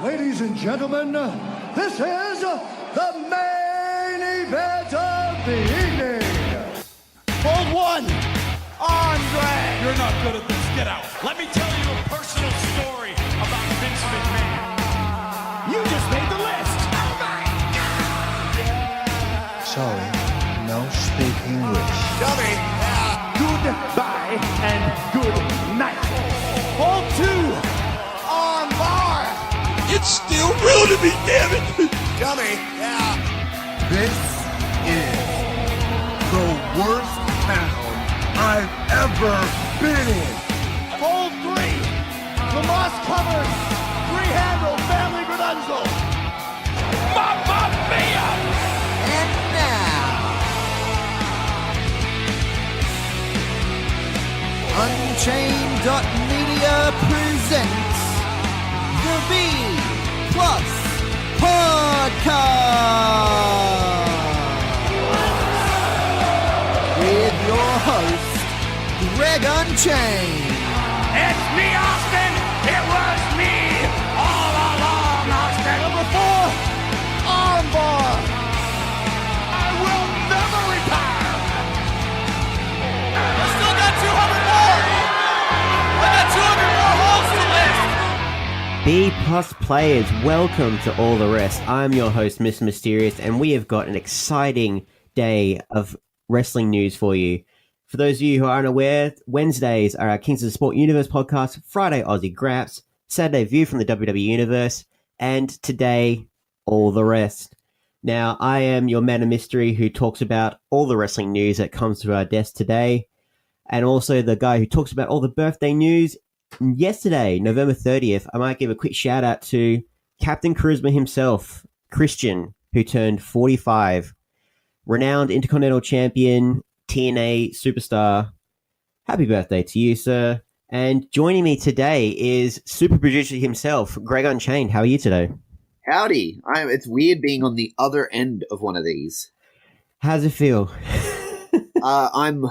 Ladies and gentlemen, this is the main event of the evening. Hold one, Andre. You're not good at this. Get out. Let me tell you a personal story about Vince McMahon. You just made the list. Oh my God! Sorry, no speak English. Dummy. Goodbye and good night. Hold two, on bar. It's still real to me, damn it! Dummy. This is the worst town I've ever been in. Hold three, Lamas covered, three-handle family gradunzel. Mamma mia! And now, Unchained.media presents the B Plus Podcast with your host, Greg Unchained. It's me, Austin! It was me all along, Austin! Number 4, armbar. I will never retire! I still got 200 more. I got 200 more holes to list. B plus players, welcome to All The Wrest. I'm your host, Mr. Mysterious, and we have got an exciting day of wrestling news for you. For those of you who are unaware, Wednesdays are our Kings of the Sport Universe podcast, Friday Aussie Graps, Saturday View from the WWE Universe, and today, All The Wrest. Now, I am your man of mystery who talks about all the wrestling news that comes to our desk today, and also the guy who talks about all the birthday news. Yesterday, November 30th, I might give a quick shout out to Captain Charisma himself, Christian, who turned 45. Renowned Intercontinental Champion, TNA superstar. Happy birthday to you, sir. And joining me today is super producer himself, Greg Unchained. How are you today? Howdy. It's weird being on the other end of one of these. How's it feel? I'm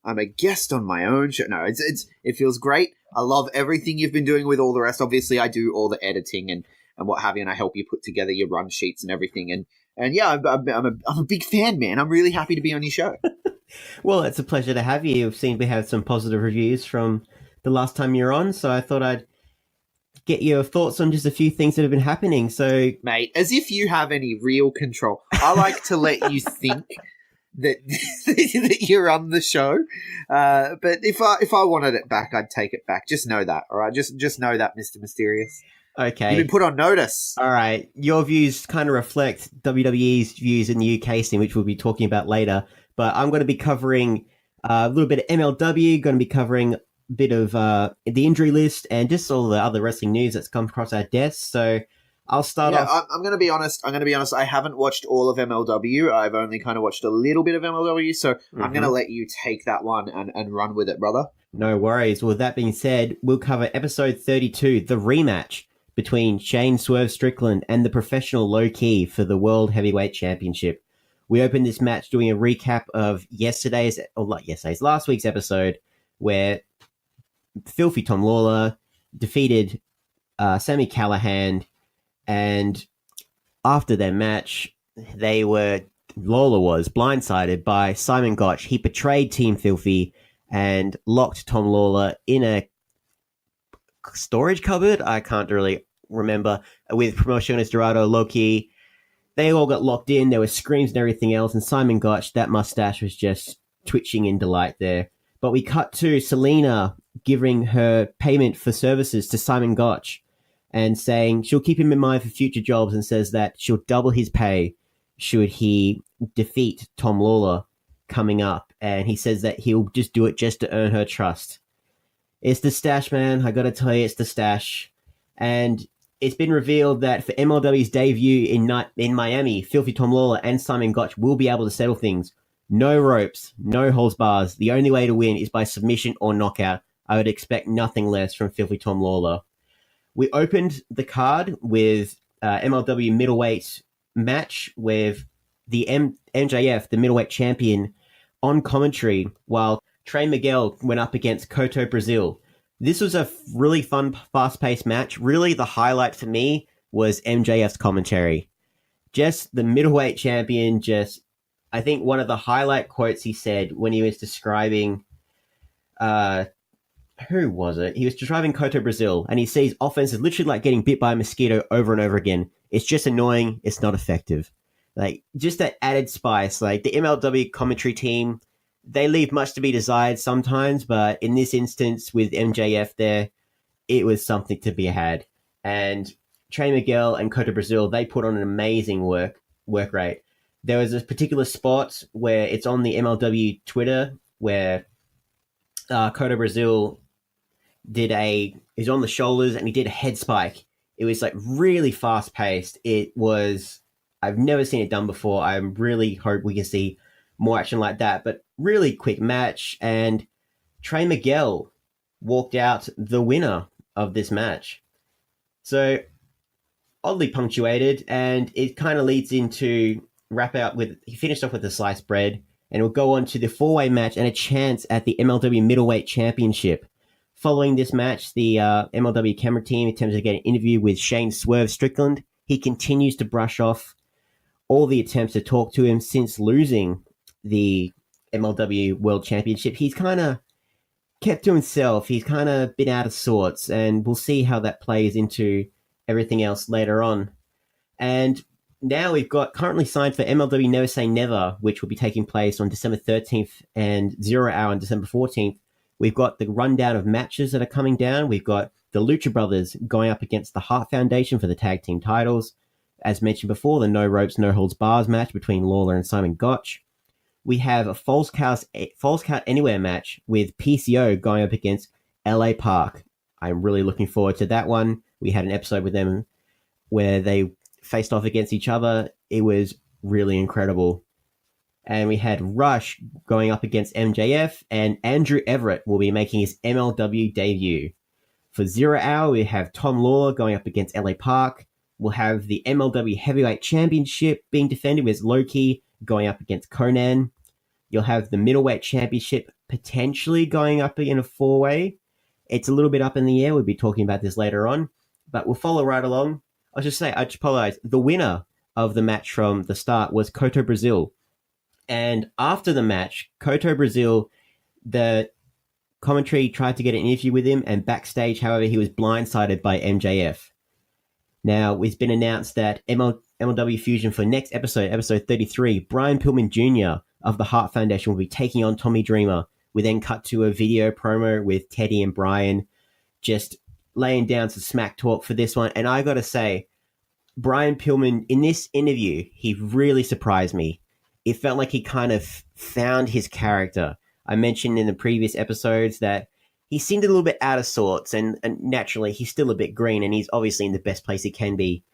a guest on my own show. No, it feels great. I love everything you've been doing with All The Rest. Obviously, I do all the editing and what have you, and I help you put together your run sheets and everything. And yeah, I'm a big fan, man. I'm really happy to be on your show. Well, it's a pleasure to have you. I've seen we have some positive reviews from the last time you're on, so I thought I'd get your thoughts on just a few things that have been happening. So, Mate, as if you have any real control. I like to let you think that that you're on the show. But if I wanted it back, I'd take it back. Just know that, all right? Just know that, Mr. Mysterious. okay. You've been put on notice. All right. Your views kind of reflect WWE's views in the UK scene, which we'll be talking about later. But I'm going to be covering a little bit of MLW, going to be covering a bit of the injury list and just all the other wrestling news that's come across our desks. So I'll start off. I'm going to be honest. I haven't watched all of MLW. I've only kind of watched a little bit of MLW. So I'm going to let you take that one and run with it, brother. No worries. Well, with that being said, we'll cover episode 32, the rematch between Shane Swerve Strickland and the Professional Low Key for the World Heavyweight Championship. We opened this match doing a recap of last week's episode where Filthy Tom Lawler defeated Sami Callihan, and after their match, Lawler was blindsided by Simon Gotch. He betrayed Team Filthy and locked Tom Lawler in a storage cupboard. I can't really remember. With Promociones Dorado, Loki, they all got locked in. There were screams and everything else. And Simon Gotch, that mustache was just twitching in delight there. But we cut to Selena giving her payment for services to Simon Gotch and saying she'll keep him in mind for future jobs, and says that she'll double his pay should he defeat Tom Lawler coming up. And he says that he'll just do it just to earn her trust. It's the stash, man. I got to tell you, it's the stash. And it's been revealed that for MLW's debut in Miami, Filthy Tom Lawler and Simon Gotch will be able to settle things. No ropes, no holds bars. The only way to win is by submission or knockout. I would expect nothing less from Filthy Tom Lawler. We opened the card with MLW middleweight match with the MJF, the middleweight champion, on commentary, while Trey Miguel went up against Koto Brazil. This was a really fun, fast-paced match. Really, the highlight for me was MJF's commentary. Just the middleweight champion, I think one of the highlight quotes he said when he was describing, who was it? He was describing Koto Brazil, and he sees offense is literally like getting bit by a mosquito over and over again. It's just annoying. It's not effective. Like, just that added spice. Like, the MLW commentary team, they leave much to be desired sometimes, but in this instance with MJF there, it was something to be had. And Trey Miguel and Koto Brazil, they put on an amazing work rate. There was this particular spot where it's on the MLW Twitter where Koto Brazil he's on the shoulders and he did a head spike. It was like really fast paced. I've never seen it done before. I really hope we can see more action like that, but really quick match. And Trey Miguel walked out the winner of this match. So oddly punctuated, and it kind of leads into he finished off with the sliced bread, and we'll go on to the 4-way match and a chance at the MLW Middleweight Championship. Following this match, the MLW camera team attempted to get an interview with Shane Swerve Strickland. He continues to brush off all the attempts to talk to him since losing the MLW World Championship. He's kind of kept to himself. He's kind of been out of sorts, and we'll see how that plays into everything else later on. And now we've got currently signed for MLW Never Say Never, which will be taking place on December 13th and 0 Hour on December 14th. We've got the rundown of matches that are coming down. We've got the Lucha Brothers going up against the Hart Foundation for the tag team titles. As mentioned before, the No Ropes, No Holds Bars match between Lawler and Simon Gotch. We have a Falls Count Anywhere match with PCO going up against LA Park. I'm really looking forward to that one. We had an episode with them where they faced off against each other. It was really incredible. And we had Rush going up against MJF, and Andrew Everett will be making his MLW debut. For 0 Hour, we have Tom Lawler going up against LA Park. We'll have the MLW Heavyweight Championship being defended with Loki going up against Conan. You'll have the Middleweight Championship potentially going up in a 4-way. It's a little bit up in the air. We'll be talking about this later on, but we'll follow right along. I just apologize. The winner of the match from the start was Koto Brazil. And after the match, Koto Brazil, the commentary tried to get an interview with him, and backstage, however, he was blindsided by MJF. Now, it's been announced that MLW Fusion for next episode 33, Brian Pillman Jr. of the Hart Foundation will be taking on Tommy Dreamer. We then cut to a video promo with Teddy and Brian just laying down some smack talk for this one. And I got to say, Brian Pillman, in this interview, he really surprised me. It felt like he kind of found his character. I mentioned in the previous episodes that he seemed a little bit out of sorts, and naturally he's still a bit green, and he's obviously in the best place he can be,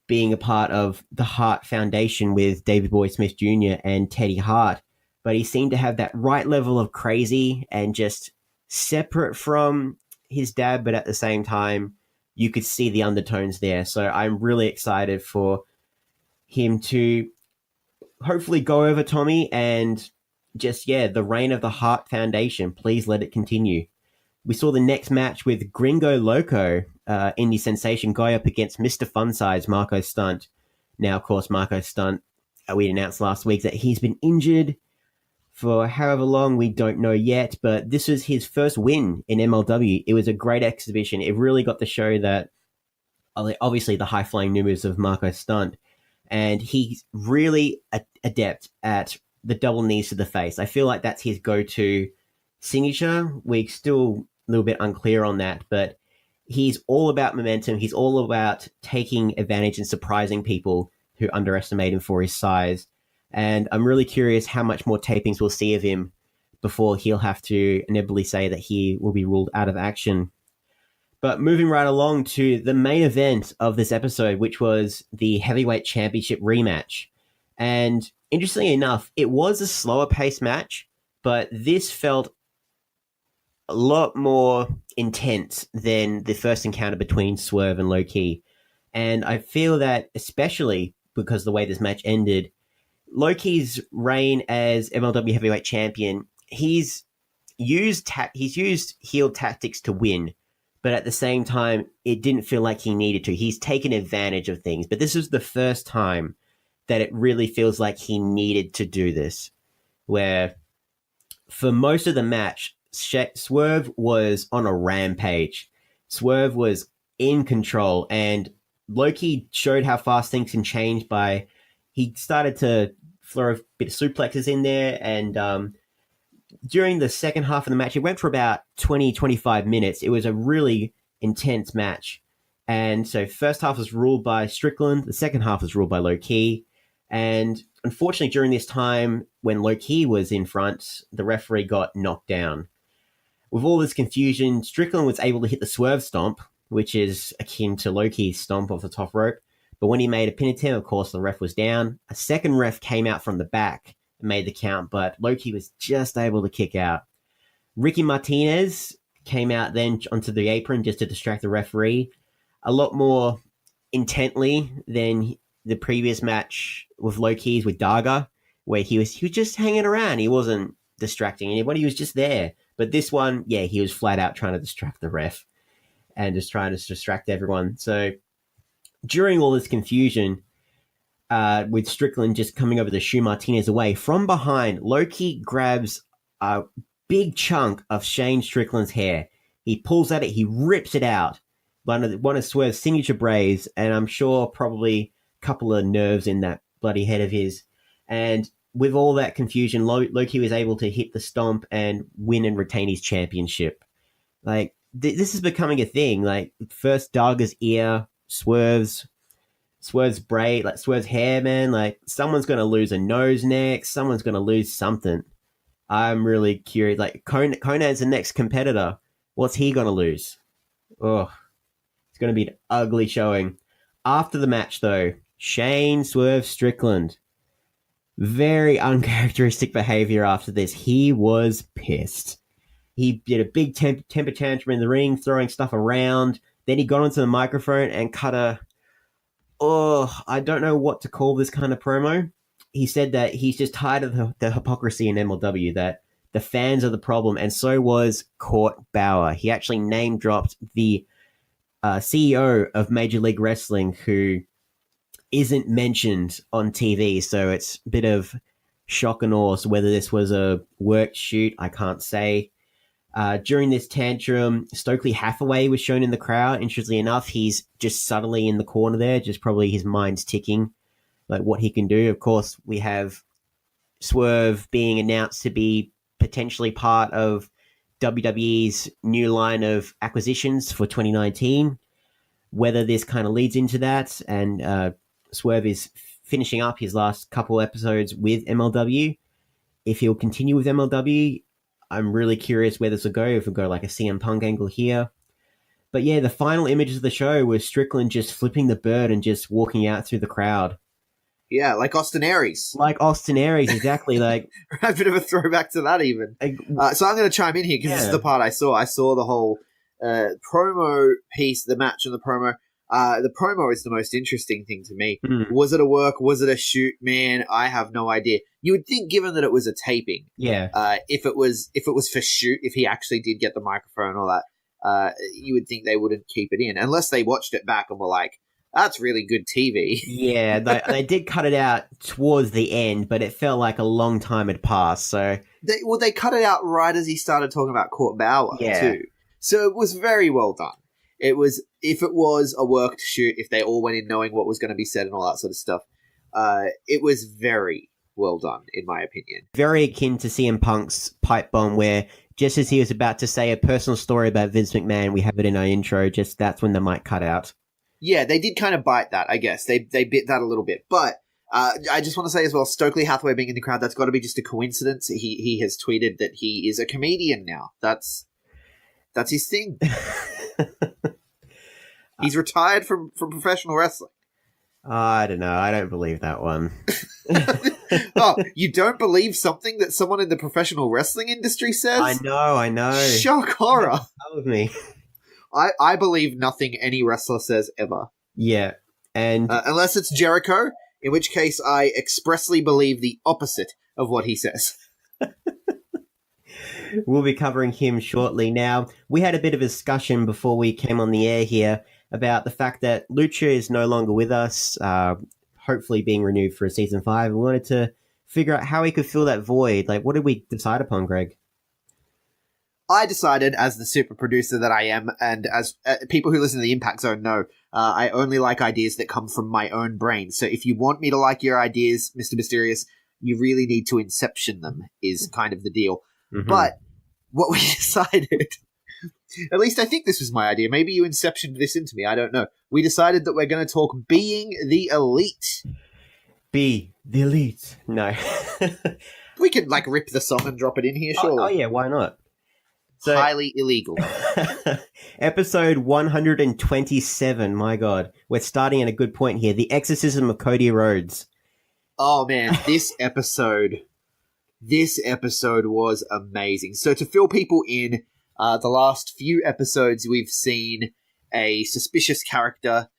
being a part of the Hart Foundation with David Boy Smith Jr. and Teddy Hart. But he seemed to have that right level of crazy and just separate from his dad, but at the same time, you could see the undertones there. So I'm really excited for him to hopefully go over Tommy and the reign of the Hart Foundation. Please let it continue. We saw the next match with Gringo Loco, indie sensation, going up against Mr. Funsize, Marco Stunt. Now, of course, Marco Stunt, we announced last week that he's been injured for however long, we don't know yet, but this was his first win in MLW. It was a great exhibition. It really got to show that, obviously, the high-flying new moves of Marco Stunt, and he's really adept at the double knees to the face. I feel like that's his go-to signature. We're still a little bit unclear on that, but he's all about momentum. He's all about taking advantage and surprising people who underestimate him for his size. And I'm really curious how much more tapings we'll see of him before he'll have to inevitably say that he will be ruled out of action. But moving right along to the main event of this episode, which was the Heavyweight Championship rematch. And interestingly enough, it was a slower paced match, but this felt a lot more intense than the first encounter between Swerve and Low Ki. And I feel that, especially because the way this match ended, Low Ki's reign as MLW Heavyweight Champion, he's he's used heel tactics to win, but at the same time, it didn't feel like he needed to. He's taken advantage of things, but this was the first time that it really feels like he needed to do this, where for most of the match, Swerve was on a rampage. Swerve was in control, and Loki showed how fast things can change by he started to throw a bit of suplexes in there, and during the second half of the match, it went for about 20-25 minutes. It was a really intense match. And so first half was ruled by Strickland, the second half was ruled by Loki. And unfortunately, during this time when Loki was in front, the referee got knocked down. With all this confusion, Strickland was able to hit the Swerve Stomp, which is akin to Loki's stomp off the top rope. But when he made a pin attempt, of course, the ref was down. A second ref came out from the back and made the count, but Loki was just able to kick out. Ricky Martinez came out then onto the apron just to distract the referee a lot more intently than the previous match with Loki's with Daga, where he was just hanging around. He wasn't distracting anyone. He was just there. But this one, yeah, he was flat out trying to distract the ref and just trying to distract everyone. So during all this confusion, with Strickland just coming over to shoo Martinez away, from behind, Loki grabs a big chunk of Shane Strickland's hair. He pulls at it, he rips it out. One of Swerve's signature braids, and I'm sure probably a couple of nerves in that bloody head of his. And with all that confusion, Loki was able to hit the stomp and win and retain his championship. Like, this is becoming a thing. Like, first Daga's ear, Swerve's braid, like Swerve's hair, man. Like, someone's going to lose a nose next. Someone's going to lose something. I'm really curious. Like, Conan's the next competitor. What's he going to lose? Oh, it's going to be an ugly showing. After the match, though, Shane Swerve Strickland. Very uncharacteristic behavior after this. He was pissed. He did a big temper tantrum in the ring, throwing stuff around. Then he got onto the microphone and cut a... Oh, I don't know what to call this kind of promo. He said that he's just tired of the hypocrisy in MLW, that the fans are the problem, and so was Court Bauer. He actually name-dropped the CEO of Major League Wrestling, who isn't mentioned on TV, so it's a bit of shock and awe. So whether this was a work shoot, I can't say. During this tantrum, Stokely Hathaway was shown in the crowd. Interestingly enough, he's just subtly in the corner there, just probably his mind's ticking, like what he can do. Of course, we have Swerve being announced to be potentially part of WWE's new line of acquisitions for 2019. Whether this kind of leads into that, and Swerve is finishing up his last couple episodes with MLW. If he'll continue with MLW, I'm really curious where this will go, if we'll go like a CM Punk angle here. But yeah, the final images of the show was Strickland just flipping the bird and just walking out through the crowd. Yeah, like Austin Aries. Like Austin Aries, exactly. Like a bit of a throwback to that, even. So I'm going to chime in here because this is the part I saw. I saw the whole promo piece, the match and the promo. The promo is the most interesting thing to me. Was it a work? Was it a shoot? Man, I have no idea. You would think, given that it was a taping, if it was for shoot, if he actually did get the microphone and all that, you would think they wouldn't keep it in, unless they watched it back and were like, "That's really good TV." Yeah, they did cut it out towards the end, but it felt like a long time had passed. So they cut it out right as he started talking about Court Bauer too. So it was very well done. It was, if it was a worked shoot, if they all went in knowing what was going to be said and all that sort of stuff, it was very well done, in my opinion. Very akin to CM Punk's pipe bomb, where just as he was about to say a personal story about Vince McMahon, we have it in our intro, just that's when the mic cut out. Yeah, they did kind of bite that, I guess. They bit that a little bit. But I just want to say as well, Stokely Hathaway being in the crowd, that's got to be just a coincidence. He has tweeted that he is a comedian now. That's his thing. He's retired from professional wrestling. I don't know. I don't believe that one. Oh, you don't believe something that someone in the professional wrestling industry says? I know. Shock horror. That was me. I believe nothing any wrestler says ever. Yeah. And unless it's Jericho, in which case I expressly believe the opposite of what he says. We'll be covering him shortly. Now, we had a bit of a discussion before we came on the air here about the fact that Lucha is no longer with us, hopefully being renewed for a season 5. We wanted to figure out how he could fill that void. Like, what did we decide upon, Greg? I decided, as the super producer that I am, and as people who listen to the Impact Zone know, I only like ideas that come from my own brain. So if you want me to like your ideas, Mr. Mysterious, you really need to inception them, is kind of the deal. Mm-hmm. But what we decided, at least I think this was my idea, maybe you inceptioned this into me, I don't know. We decided that we're going to talk Being the Elite. Be the Elite. No. We could, like, rip the song and drop it in here, surely. Oh, yeah, why not? So, highly illegal. Episode 127, my God. We're starting at a good point here. The Exorcism of Cody Rhodes. Oh, man, this episode was amazing. So to fill people in, the last few episodes we've seen a suspicious character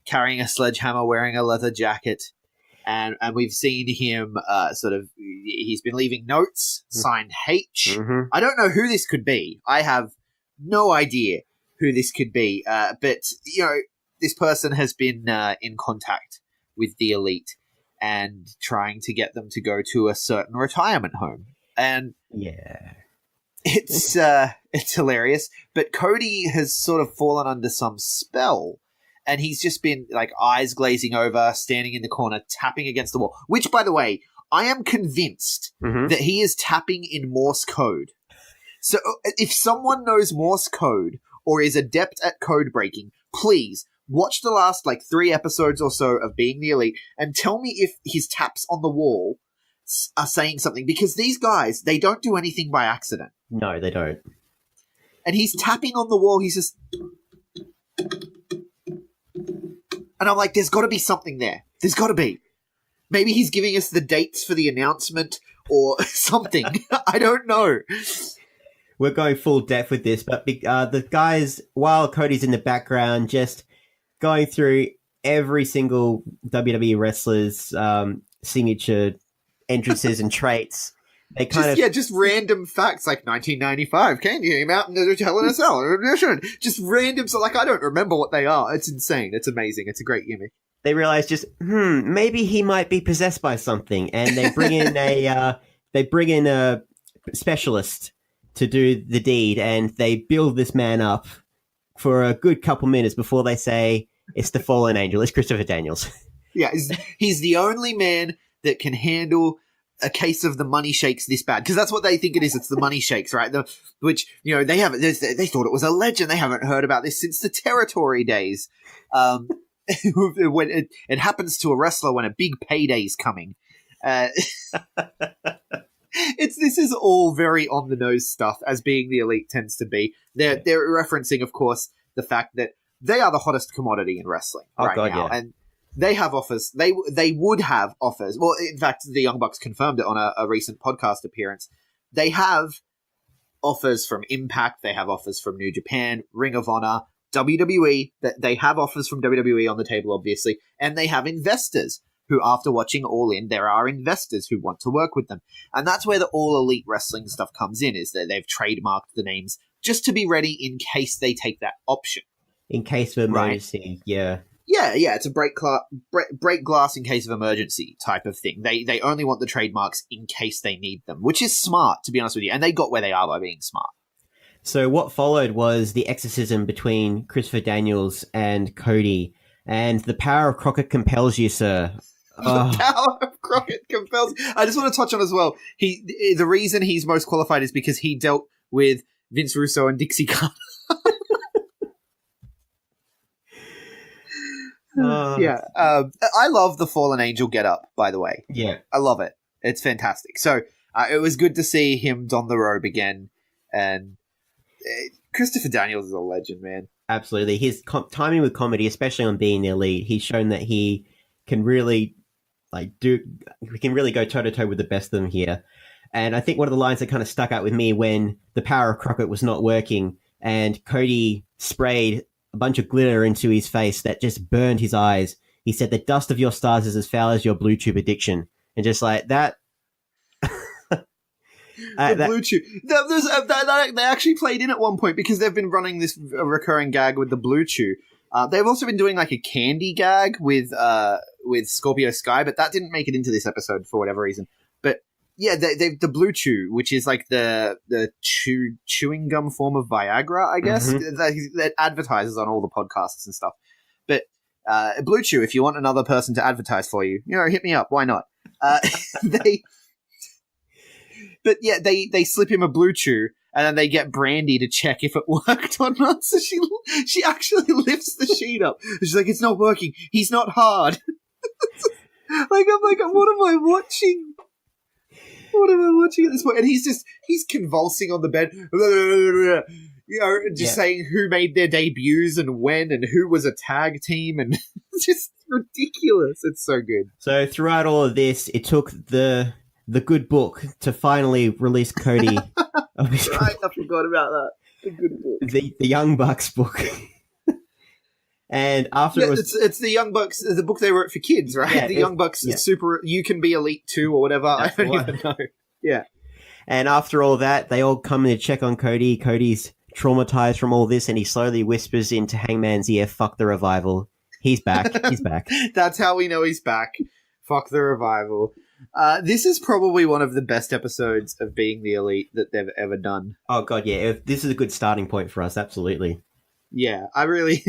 carrying a sledgehammer, wearing a leather jacket, and we've seen him he's been leaving notes, signed H. Mm-hmm. I don't know who this could be. I have no idea who this could be, but, this person has been in contact with the Elite and trying to get them to go to a certain retirement home. And yeah, it's hilarious. But Cody has sort of fallen under some spell, and he's just been like eyes glazing over, standing in the corner, tapping against the wall. Which, by the way, I am convinced that he is tapping in Morse code. So if someone knows Morse code or is adept at code breaking, please watch the last 3 episodes or so of Being the Elite and tell me if his taps on the wall are saying something. Because these guys, they don't do anything by accident. No, they don't. And he's tapping on the wall. He's just... And I'm like, there's got to be something there. There's got to be. Maybe he's giving us the dates for the announcement or something. I don't know. We're going full depth with this, but the guys, while Cody's in the background, just going through every single WWE wrestler's signature entrances and traits. They just random facts like 1995 came out in the Hell in a Cell. Just random, so I don't remember what they are. It's insane. It's amazing. It's a great gimmick. They realize maybe he might be possessed by something, and they bring in a specialist to do the deed, and they build this man up for a good couple minutes before they say it's the fallen angel. It's Christopher Daniels. Yeah, he's the only man that can handle a case of the money shakes this bad, because that's what they think it is. It's the money shakes, right? They thought it was a legend. They haven't heard about this since the territory days. When it happens to a wrestler when a big payday's coming. This is all very on the nose stuff, as Being the Elite tends to be. They're referencing, of course, the fact that they are the hottest commodity in wrestling now, yeah. and they have offers. They would have offers. Well, in fact, the Young Bucks confirmed it on a recent podcast appearance. They have offers from Impact. They have offers from New Japan, Ring of Honor, WWE. They have offers from WWE on the table, obviously, and they have investors who, after watching All In, there are investors who want to work with them. And that's where the All Elite Wrestling stuff comes in, is that they've trademarked the names just to be ready in case they take that option. In case of emergency, yeah. Yeah, it's a break glass in case of emergency type of thing. They only want the trademarks in case they need them, which is smart, to be honest with you. And they got where they are by being smart. So what followed was the exorcism between Christopher Daniels and Cody. And the power of Crockett compels you, sir. The power of Crockett compels. I just want to touch on as well. The reason he's most qualified is because he dealt with Vince Russo and Dixie Carter. I love the Fallen Angel get-up, by the way. Yeah. I love it. It's fantastic. So it was good to see him don the robe again. And Christopher Daniels is a legend, man. Absolutely. His timing with comedy, especially on Being the Elite, he's shown that he can really go toe-to-toe with the best of them here. And I think one of the lines that kind of stuck out with me when the power of Crockett was not working and Cody sprayed a bunch of glitter into his face that just burned his eyes. He said, "The dust of your stars is as foul as your blue tube addiction." And just like that. Blue Chew. They actually played in at one point because they've been running this recurring gag with the Blue Chew. They've also been doing like a candy gag with Scorpio Sky, but that didn't make it into this episode for whatever reason. But yeah, they've the Blue Chew, which is like the chewing gum form of Viagra, I guess, that advertises on all the podcasts and stuff. But Blue Chew, if you want another person to advertise for you, hit me up. Why not? But yeah, they slip him a Blue Chew, and then they get Brandy to check if it worked or not. So she actually lifts the sheet up. She's like, "It's not working. He's not hard." I'm like, what am I watching? What am I watching at this point? And he's convulsing on the bed, saying who made their debuts and when and who was a tag team, and it's just ridiculous. It's so good. So throughout all of this, it took the good book to finally release Cody. Right, I forgot about that. The good book. The Young Bucks book. And after it's the Young Bucks, the book they wrote for kids, right? Yeah, the Young Bucks Super You Can Be Elite 2 or whatever. I don't even know. Yeah. And after all that, they all come in to check on Cody. Cody's traumatized from all this, and he slowly whispers into Hangman's ear, "Fuck the Revival." He's back. He's back. That's how we know he's back. Fuck the Revival. This is probably one of the best episodes of Being the Elite that they've ever done. Oh god, yeah. This is a good starting point for us, absolutely. Yeah, I really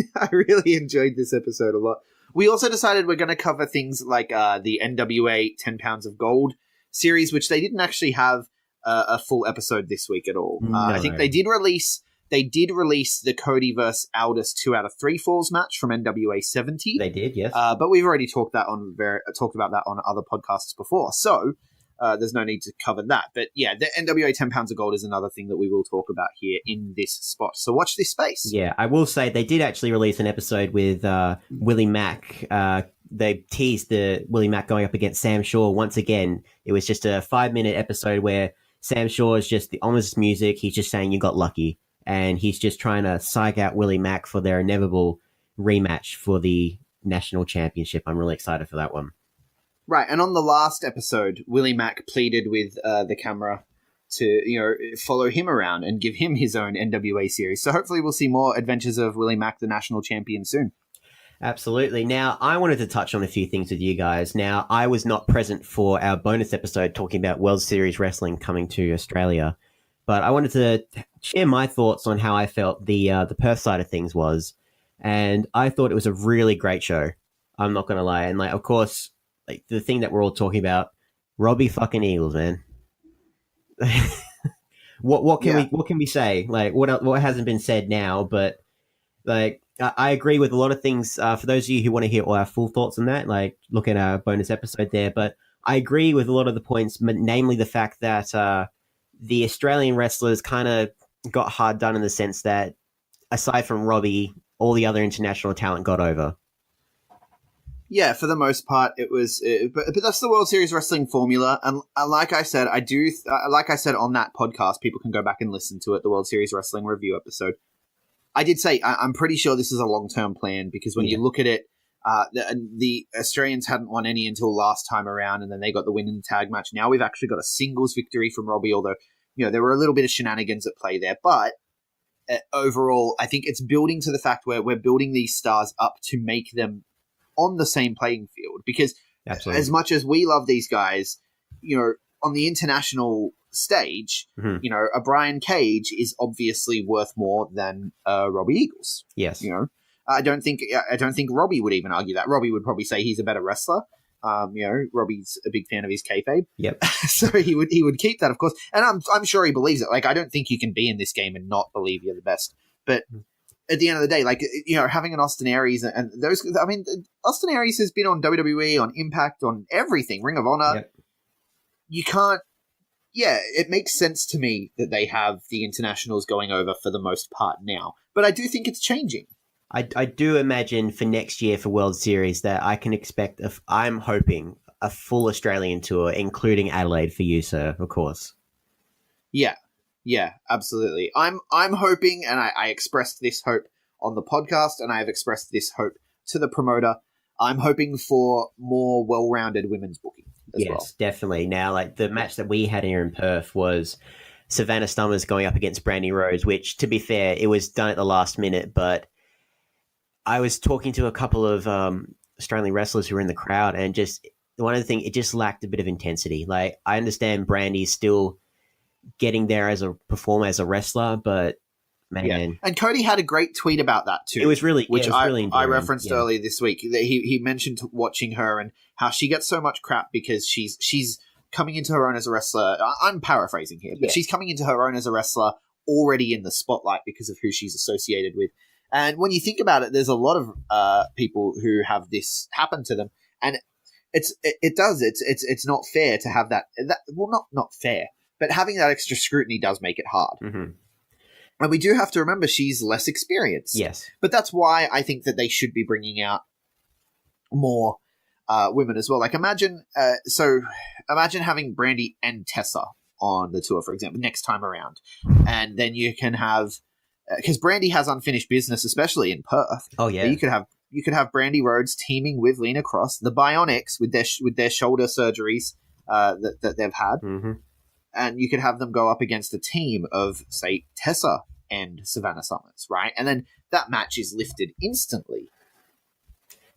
enjoyed this episode a lot. We also decided we're going to cover things like the NWA 10 Pounds of Gold series, which they didn't actually have a full episode this week at all. No. I think they did release the Cody vs. Aldis 2 out of 3 Falls match from NWA 70. They did, yes. But we've already talked about that on other podcasts before, so there's no need to cover that. But yeah, the NWA 10 Pounds of Gold is another thing that we will talk about here in this spot. So watch this space. Yeah, I will say they did actually release an episode with Willie Mack. They teased the Willie Mack going up against Sam Shaw once again. It was just a 5-minute episode where Sam Shaw is just the ominous music. He's just saying you got lucky. And he's just trying to psych out Willie Mack for their inevitable rematch for the national championship. I'm really excited for that one. Right, and on the last episode, Willie Mack pleaded with the camera to follow him around and give him his own NWA series. So hopefully we'll see more adventures of Willie Mack, the national champion, soon. Absolutely. Now, I wanted to touch on a few things with you guys. Now, I was not present for our bonus episode talking about World Series Wrestling coming to Australia, but I wanted to share my thoughts on how I felt the Perth side of things was, and I thought it was a really great show. I'm not going to lie. And, of course, the thing that we're all talking about, Robbie fucking Eagles, man. What can we say? What hasn't been said now? But I agree with a lot of things. For those of you who want to hear all our full thoughts on that, look at our bonus episode there. But I agree with a lot of the points, namely the fact that the Australian wrestlers kind of got hard done in the sense that, aside from Robbie, all the other international talent got over. Yeah, for the most part, it was. But that's the World Series Wrestling formula, and like I said, like I said on that podcast, people can go back and listen to it. The World Series Wrestling review episode. I did say I'm pretty sure this is a long-term plan because when you look at it, the Australians hadn't won any until last time around, and then they got the win in the tag match. Now we've actually got a singles victory from Robbie, although there were a little bit of shenanigans at play there, but. Overall, I think it's building to the fact where we're building these stars up to make them on the same playing field. Because as much as we love these guys, on the international stage, a Brian Cage is obviously worth more than Robbie Eagles. Yes. I don't think Robbie would even argue that. Robbie would probably say he's a better wrestler. Robbie's a big fan of his kayfabe. Yep. So he would keep that, of course. And I'm sure he believes it. I don't think you can be in this game and not believe you're the best. But at the end of the day, having an Austin Aries and those, Austin Aries has been on WWE, on Impact, on everything, Ring of Honor. Yep. You can't, it makes sense to me that they have the internationals going over for the most part now. But I do think it's changing. I do imagine for next year for World Series that I can expect, I'm hoping, a full Australian tour, including Adelaide for you, sir, of course. Yeah, absolutely. I'm hoping, and I expressed this hope on the podcast, and I have expressed this hope to the promoter. I'm hoping for more well-rounded women's booking. as yes, well. definitely. Now, like the match that we had here in Perth was Savannah Summers going up against Brandy Rhodes, which, to be fair, it was done at the last minute. But I was talking to a couple of Australian wrestlers who were in the crowd, and just one of the things, it just lacked a bit of intensity. Like, I understand Brandy's still getting there as a performer, as a wrestler, but man, And Cody had a great tweet about that too. it was really, which it was really I endearing. referenced earlier this week. He mentioned watching her and how she gets so much crap because she's coming into her own as a wrestler. I'm paraphrasing here, but she's coming into her own as a wrestler already in the spotlight because of who she's associated with. And when you think about it, there's a lot of people who have this happen to them, and it's not fair to have that. Well, not fair, but having that extra scrutiny does make it hard. Mm-hmm. And we do have to remember she's less experienced. Yes. But that's why I think that they should be bringing out more women as well. Like imagine having Brandy and Tessa on the tour, for example, next time around. And then you can have, because Brandy has unfinished business, especially in Perth. Oh, yeah. You could have Brandy Rhodes teaming with Lena Cross, the Bionics with their shoulder surgeries that they've had. Mm-hmm. And you could have them go up against a team of, say, Tessa and Savannah Summers, right? And then that match is lifted instantly.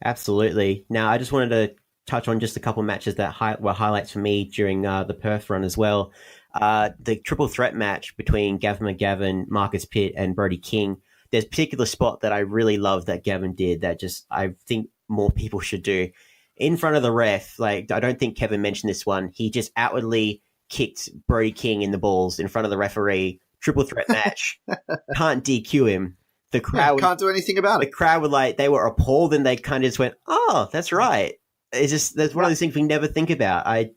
Absolutely. Now, I just wanted to touch on just a couple of matches that were highlights for me during the Perth run as well. The triple threat match between Gavin McGavin, Marcus Pitt, and Brody King. There's a particular spot that I really love that Gavin did that just I think more people should do. In front of the ref, like I don't think Kevin mentioned this one, he just outwardly kicked Brody King in the balls in front of the referee. Triple threat match. Can't DQ him. The crowd can't do anything about it. The crowd were they were appalled, and they kind of just went, "Oh, that's right." It's just that's one of those things we never think about. It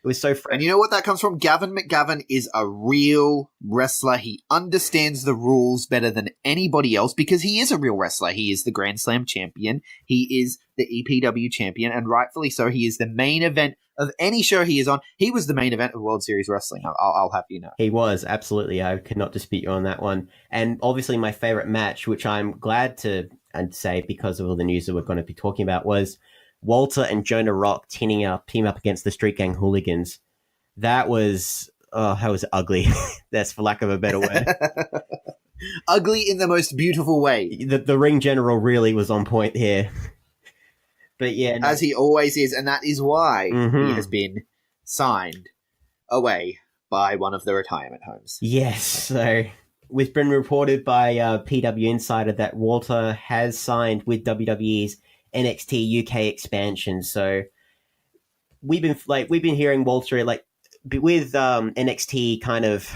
was so fresh. And you know what that comes from? Gavin McGavin is a real wrestler. He understands the rules better than anybody else because he is a real wrestler. He is the Grand Slam champion. He is the EPW champion, and rightfully so. He is the main event of any show he is on. He was the main event of World Series Wrestling. I'll have you know. He was, absolutely. I cannot dispute you on that one. And obviously my favorite match, which I'm glad to say because of all the news that we're going to be talking about, was Walter and Jonah Rock teaming up against the Street Gang Hooligans. That was ugly. That's for lack of a better word. Ugly in the most beautiful way. The ring general really was on point here. But yeah, as he always is, and that is why he has been signed away by one of the retirement homes. Yes, so it's been reported by PW Insider that Walter has signed with WWE's NXT UK expansion. So we've been hearing Walter with NXT kind of,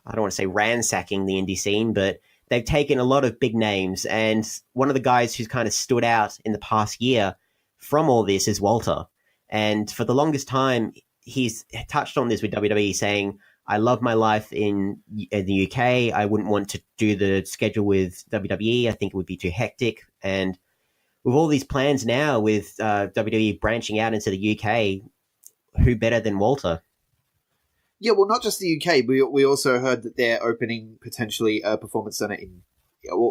I don't want to say ransacking the indie scene, but they've taken a lot of big names, and one of the guys who's kind of stood out in the past year from all this is Walter. And for the longest time, he's touched on this with WWE, saying, I love my life in the UK. I wouldn't want to do the schedule with WWE. I think it would be too hectic. And with all these plans now with WWE branching out into the UK, who better than Walter? Yeah, well, not just the UK. We also heard that they're opening potentially a performance center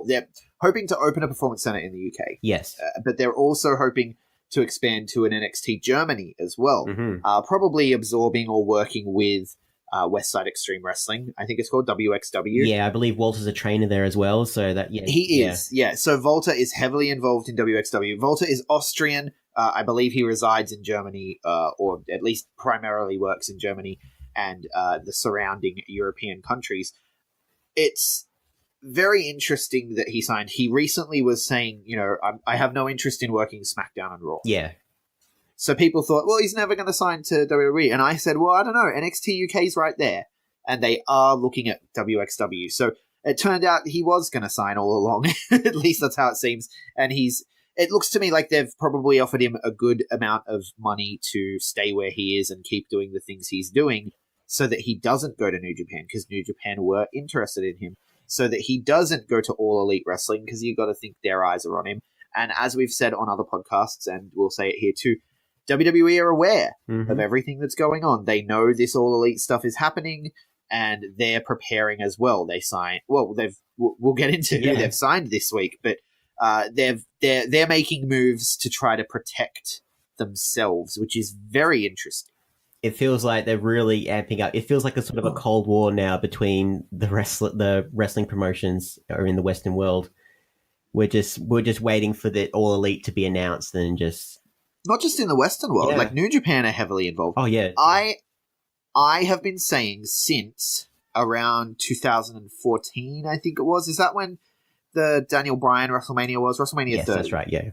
they're hoping to open a performance center in the UK. Yes. But they're also hoping to expand to an NXT Germany as well. Mm-hmm. Probably absorbing or working with Westside Extreme Wrestling. I think it's called WXW. Yeah, I believe Walter's a trainer there as well. So that he is. Yeah. So Walter is heavily involved in WXW. Walter is Austrian. I believe he resides in Germany, or at least primarily works in Germany and the surrounding European countries. It's very interesting that he signed. He recently was saying, I have no interest in working SmackDown and Raw. Yeah. So people thought, well, he's never going to sign to WWE. And I said, well, I don't know. NXT UK's right there. And they are looking at WXW. So it turned out he was going to sign all along. At least that's how it seems. And it looks to me like they've probably offered him a good amount of money to stay where he is and keep doing the things he's doing so that he doesn't go to New Japan, because New Japan were interested in him. So that he doesn't go to All Elite Wrestling, because you've got to think their eyes are on him. And as we've said on other podcasts, and we'll say it here too, WWE are aware of everything that's going on. They know this All Elite stuff is happening, and they're preparing as well. They sign. Well, we'll get into who they've signed this week, but they're making moves to try to protect themselves, which is very interesting. It feels like they're really amping up. It feels like a sort of a cold war now between the wrestling promotions or in the Western world. We're just waiting for the All Elite to be announced and just not just in the Western world, like New Japan are heavily involved. Oh yeah, I have been saying since around 2014, I think it was. Is that when the Daniel Bryan WrestleMania was? WrestleMania 30. That's right. Yeah,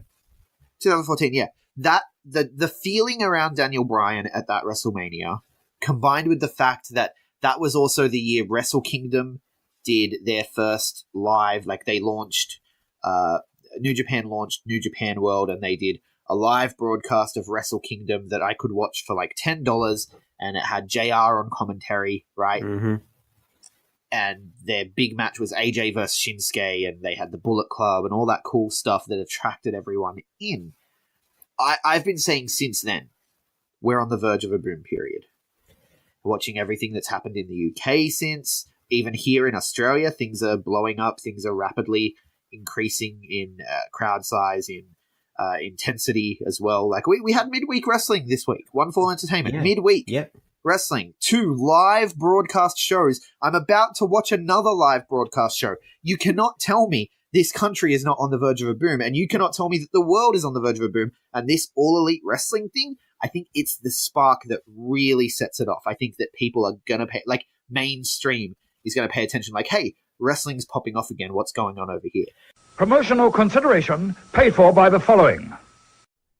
2014. Yeah, that the feeling around Daniel Bryan at that WrestleMania, combined with the fact that that was also the year Wrestle Kingdom did their first live, like they launched. New Japan launched New Japan World, and they did a live broadcast of Wrestle Kingdom that I could watch for like $10, and it had JR on commentary, right? Mm-hmm. And their big match was AJ versus Shinsuke, and they had the Bullet Club and all that cool stuff that attracted everyone in. I've been saying since then, we're on the verge of a boom period. Watching everything that's happened in the UK since, even here in Australia, things are blowing up, things are rapidly increasing in crowd size, in intensity as well. Like we had midweek wrestling this week, One Fall Entertainment, midweek wrestling, 2 live broadcast shows. I'm about to watch another live broadcast show. You cannot tell me this country is not on the verge of a boom, and you cannot tell me that the world is on the verge of a boom. And this All Elite Wrestling thing, I think it's the spark that really sets it off. I think that people are going to pay, like mainstream is going to pay attention, like, hey, wrestling's popping off again. What's going on over here? Promotional consideration paid for by the following.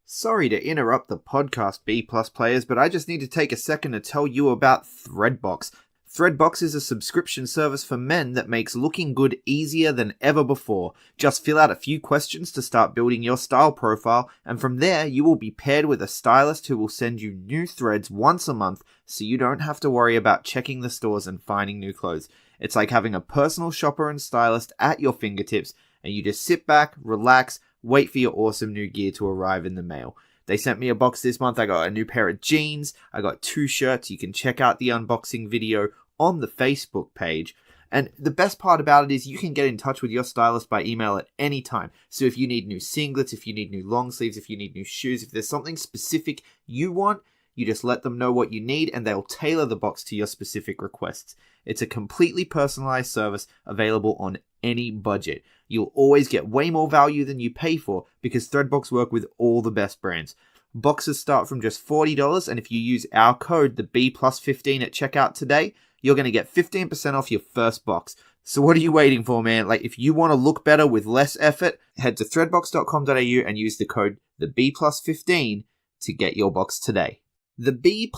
Sorry to interrupt the podcast, B+ players, but I just need to take a second to tell you about Threadbox. Threadbox is a subscription service for men that makes looking good easier than ever before. Just fill out a few questions to start building your style profile, and from there you will be paired with a stylist who will send you new threads once a month, so you don't have to worry about checking the stores and finding new clothes. It's like having a personal shopper and stylist at your fingertips, and you just sit back, relax, wait for your awesome new gear to arrive in the mail. They sent me a box this month. I got a new pair of jeans. I got 2 shirts. You can check out the unboxing video on the Facebook page. And the best part about it is you can get in touch with your stylist by email at any time. So if you need new singlets, if you need new long sleeves, if you need new shoes, if there's something specific you want, you just let them know what you need and they'll tailor the box to your specific requests. It's a completely personalized service available on any budget. You'll always get way more value than you pay for because Threadbox work with all the best brands. Boxes start from just $40, and if you use our code, the B+15 at checkout today, you're going to get 15% off your first box. So what are you waiting for, man? Like, if you want to look better with less effort, head to threadbox.com.au and use the code the B+15 to get your box today. The B+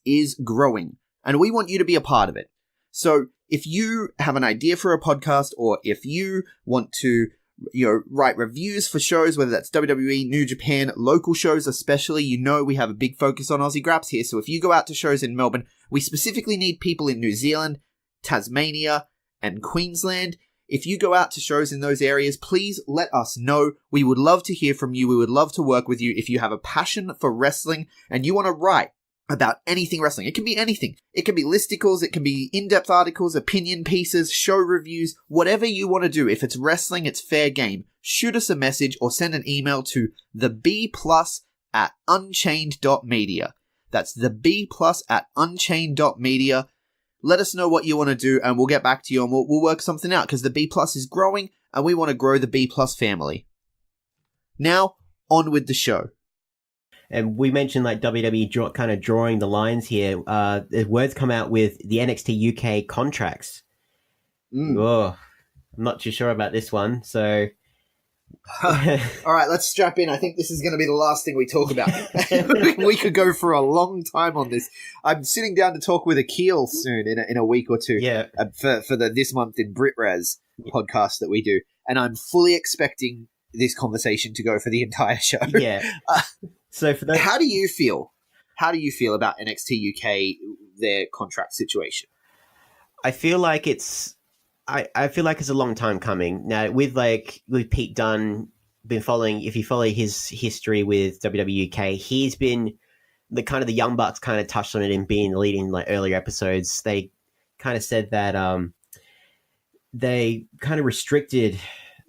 is growing, and we want you to be a part of it. So if you have an idea for a podcast, or if you want to write reviews for shows, whether that's WWE, New Japan, local shows especially, we have a big focus on Aussie Graps here. So if you go out to shows in Melbourne, we specifically need people in New Zealand, Tasmania, and Queensland. If you go out to shows in those areas, please let us know. We would love to hear from you. We would love to work with you. If you have a passion for wrestling and you want to write about anything wrestling, it can be anything. It can be listicles, it can be in-depth articles, opinion pieces, show reviews, whatever you want to do. If it's wrestling, it's fair game. Shoot us a message or send an email to theb+@unchained.media. That's theb+@unchained.media. Let us know what you want to do and we'll get back to you and we'll work something out because the B+ is growing and we want to grow the B+ family. Now, on with the show. And we mentioned like WWE kind of drawing the lines here. The words come out with the NXT UK contracts. Oh, I'm not too sure about this one. So, all right, let's strap in. I think this is going to be the last thing we talk about. We could go for a long time on this. I'm sitting down to talk with Akil soon in a week or two. Yeah. For the This Month in BritRes podcast that we do, and I'm fully expecting this conversation to go for the entire show. Yeah. So for those, how do you feel? How do you feel about NXT UK, their contract situation? I feel like it's a long time coming. Now with Pete Dunne, been following, if you follow his history with WWE UK, he's been the Young Bucks kind of touched on it in being leading like earlier episodes. They kind of said that they kind of restricted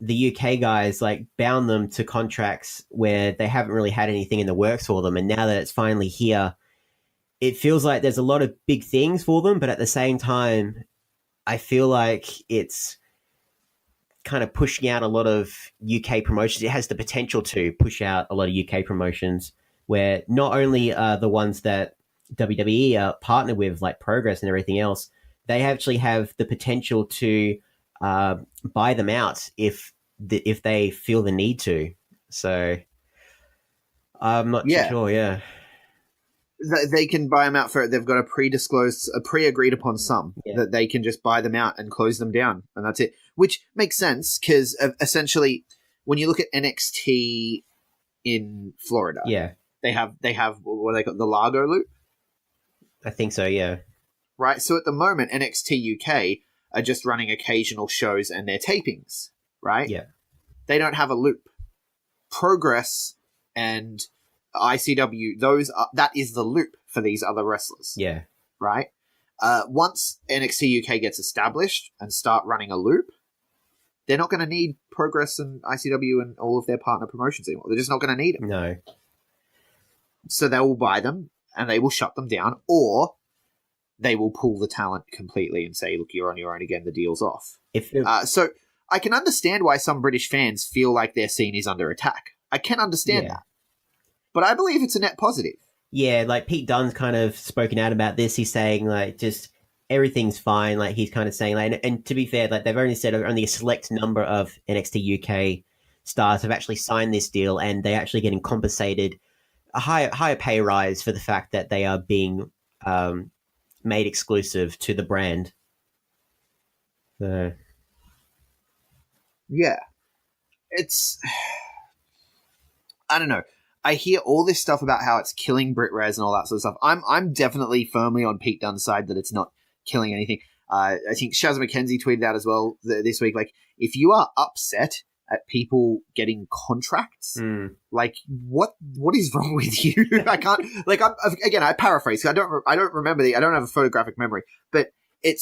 the UK guys like bound them to contracts where they haven't really had anything in the works for them, and now that it's finally here, it feels like there's a lot of big things for them, but at the same time, I feel like it's kind of pushing out a lot of UK promotions. It has the potential to push out a lot of UK promotions where not only are the ones that WWE are partnered with, like Progress and everything else, they actually have the potential to buy them out if they feel the need to. So I'm not too sure. Yeah, they can buy them out for. They've got a pre-agreed upon sum that they can just buy them out and close them down, and that's it. Which makes sense because essentially, when you look at NXT in Florida, they have what they call the Largo Loop. I think so. Yeah. Right. So at the moment, NXT UK are just running occasional shows and their tapings. Right. Yeah. They don't have a loop. Progress and ICW, that is the loop for these other wrestlers. Yeah. Right? Once NXT UK gets established and start running a loop, they're not going to need Progress and ICW and all of their partner promotions anymore. They're just not going to need them. No. So they will buy them and they will shut them down, or they will pull the talent completely and say, look, you're on your own again, the deal's off. So I can understand why some British fans feel like their scene is under attack. I can understand that. But I believe it's a net positive. Yeah, like Pete Dunne's kind of spoken out about this. He's saying like just everything's fine. Like he's kind of saying like, and to be fair, like they've only said only a select number of NXT UK stars have actually signed this deal, and they're actually getting compensated a higher pay rise for the fact that they are being made exclusive to the brand. So. Yeah, it's I don't know. I hear all this stuff about how it's killing Brit Res and all that sort of stuff. I'm definitely firmly on Pete Dunne's side that it's not killing anything. I think Shaz McKenzie tweeted out as well this week, like, if you are upset at people getting contracts, like, what is wrong with you? I can't, like, I paraphrase. I don't remember I don't have a photographic memory, but it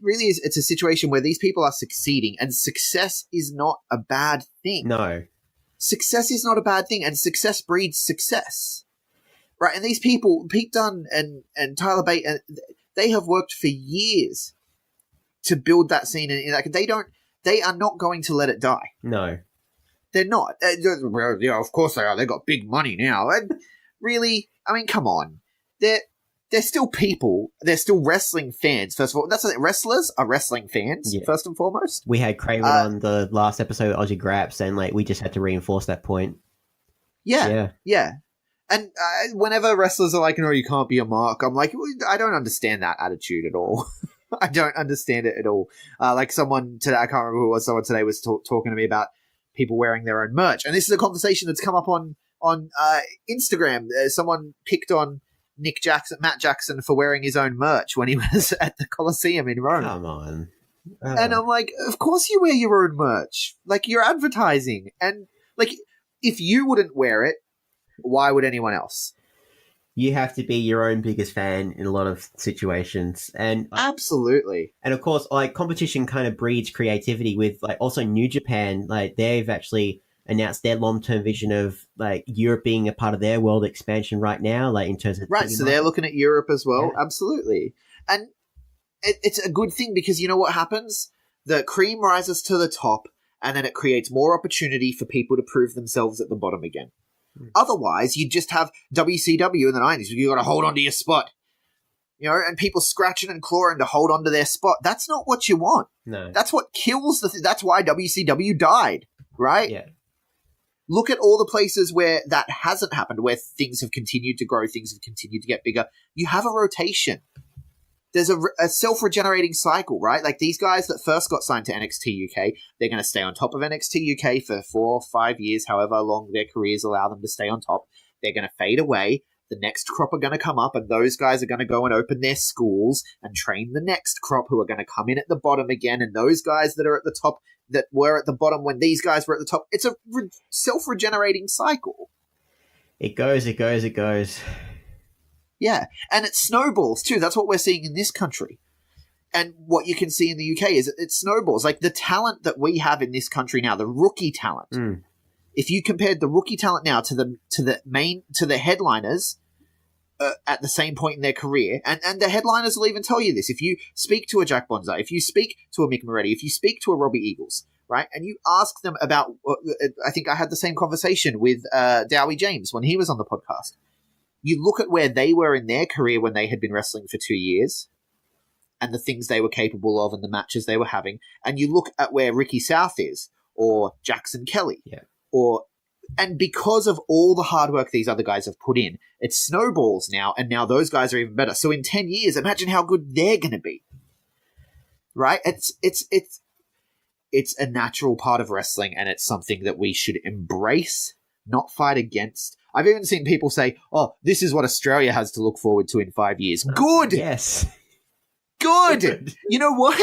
really is. It's a situation where these people are succeeding, and success is not a bad thing. No. Success is not a bad thing, and success breeds success, right? And these people, Pete Dunne and Tyler Bate, they have worked for years to build that scene, and like they are not going to let it die. No, they're not. Yeah, of course they are. They've got big money now, and really, I mean, come on, they're still people. They're still wrestling fans. First of all, that's what wrestlers are wrestling fans. First and foremost, we had Craven on the last episode of Aussie Graps, and like we just had to reinforce that point. Yeah. And whenever wrestlers are like, "No, you can't be a mark," I'm like, I don't understand that attitude at all. I don't understand it at all. Like someone today, I can't remember who it was. Someone today was talking to me about people wearing their own merch, and this is a conversation that's come up on Instagram. Someone picked on Matt Jackson for wearing his own merch when he was at the Coliseum in Rome. Come on. And I'm like, of course you wear your own merch. Like, you're advertising. And, like, if you wouldn't wear it, why would anyone else? You have to be your own biggest fan in a lot of situations. And absolutely. And, of course, like, competition kind of breeds creativity with, like, also New Japan. Like, they've actually announced their long-term vision of like Europe being a part of their world expansion right now, like in terms of so they're looking at Europe as well. Absolutely. And it's a good thing because you know what happens? The cream rises to the top, and then it creates more opportunity for people to prove themselves at the bottom again. Otherwise, you just have WCW in the 90s. You got to hold on to your spot, you know, and people scratching and clawing to hold on to their spot. That's not what you want. No, that's what kills that's why WCW died, right? Yeah. Look at all the places where that hasn't happened, where things have continued to grow, things have continued to get bigger. You have a rotation. There's a self-regenerating cycle, right? Like these guys that first got signed to NXT UK, they're going to stay on top of NXT UK for 4 or 5 years, however long their careers allow them to stay on top. They're going to fade away. The next crop are going to come up, and those guys are going to go and open their schools and train the next crop who are going to come in at the bottom again. And those guys that are at the top, that were at the bottom when these guys were at the top, it's a self-regenerating cycle. It goes. Yeah, and it snowballs too. That's what we're seeing in this country. And what you can see in the UK is it snowballs. Like the talent that we have in this country now, the rookie talent. If you compared the rookie talent now to the headliners at the same point in their career, and the headliners will even tell you this. If you speak to a Jack Bonza, if you speak to a Mick Moretti, if you speak to a Robbie Eagles, right, and you ask them about, I think I had the same conversation with Dowie James when he was on the podcast. You look at where they were in their career when they had been wrestling for 2 years, and the things they were capable of and the matches they were having, and you look at where Ricky South is, or Jackson Kelly, and because of all the hard work these other guys have put in, it snowballs now, and now those guys are even better. So in 10 years, imagine how good they're going to be, right? It's a natural part of wrestling, and it's something that we should embrace, not fight against. I've even seen people say, "Oh, this is what Australia has to look forward to in 5 years." Good. Yes. Good. You know what?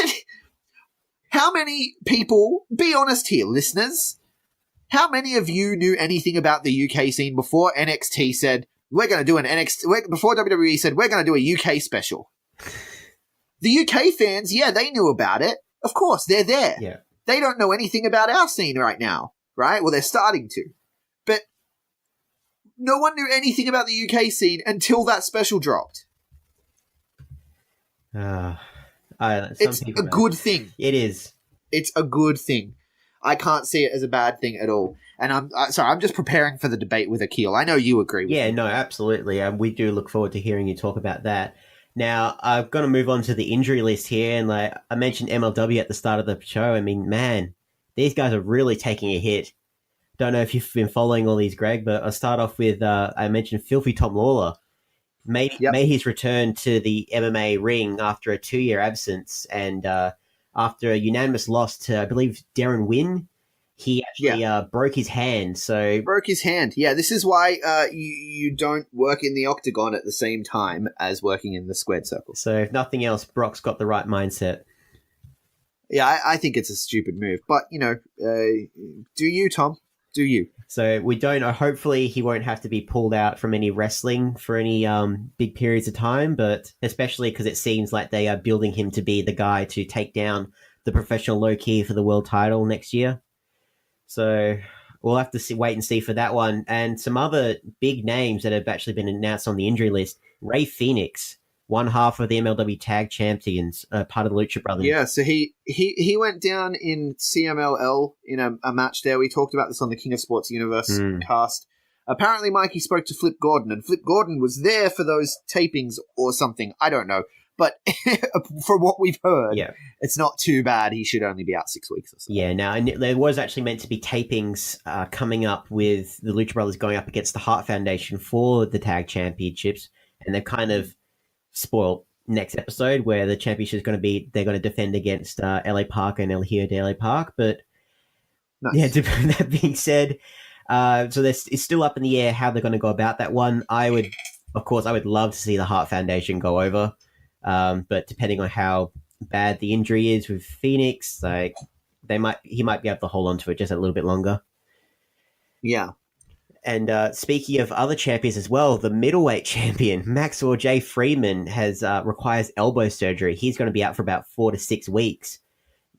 How many people, be honest here, listeners, how many of you knew anything about the UK scene before NXT said, we're going to do an NXT, before WWE said, we're going to do a UK special? The UK fans, yeah, they knew about it. Of course, they're there. Yeah. They don't know anything about our scene right now, right? Well, they're starting to. But no one knew anything about the UK scene until that special dropped. It's a good thing. It is. It's a good thing. I can't see it as a bad thing at all. And I'm just preparing for the debate with Akil. I know you agree with me. Yeah, no, absolutely. We do look forward to hearing you talk about that. Now, I've got to move on to the injury list here. And like I mentioned MLW at the start of the show. I mean, man, these guys are really taking a hit. Don't know if you've been following all these, Greg, but I'll start off with, I mentioned Filthy Tom Lawler. Made his return to the MMA ring after a 2-year absence, and after a unanimous loss to, I believe, Darren Wynn, he actually broke his hand. Broke his hand. Yeah, this is why you don't work in the octagon at the same time as working in the squared circle. So if nothing else, Brock's got the right mindset. Yeah, I think it's a stupid move. But, do you, Tom? Do you? So we don't know. Hopefully he won't have to be pulled out from any wrestling for any big periods of time, but especially because it seems like they are building him to be the guy to take down the professional low key for the world title next year. So we'll have to wait and see for that one. And some other big names that have actually been announced on the injury list. Ray Phoenix, one half of the MLW Tag Champions, part of the Lucha Brothers. Yeah, so he went down in CMLL in a match there. We talked about this on the King of Sports Universe cast. Apparently, Mikey spoke to Flip Gordon, and Flip Gordon was there for those tapings or something. I don't know. But from what we've heard, it's not too bad. He should only be out 6 weeks or so. Yeah, now, and there was actually meant to be tapings coming up with the Lucha Brothers going up against the Hart Foundation for the Tag Championships, and they've kind of spoiled next episode where the championship is going to be, they're going to defend against LA Park and El Hijo de LA Park. But nice. Yeah, that being said, so it's still up in the air how they're going to go about that one. I would love to see the Hart Foundation go over. But depending on how bad the injury is with Phoenix, like he might be able to hold on to it just a little bit longer. Yeah. And speaking of other champions as well, the middleweight champion, Maxwell J. Freeman, requires elbow surgery. He's going to be out for about 4 to 6 weeks.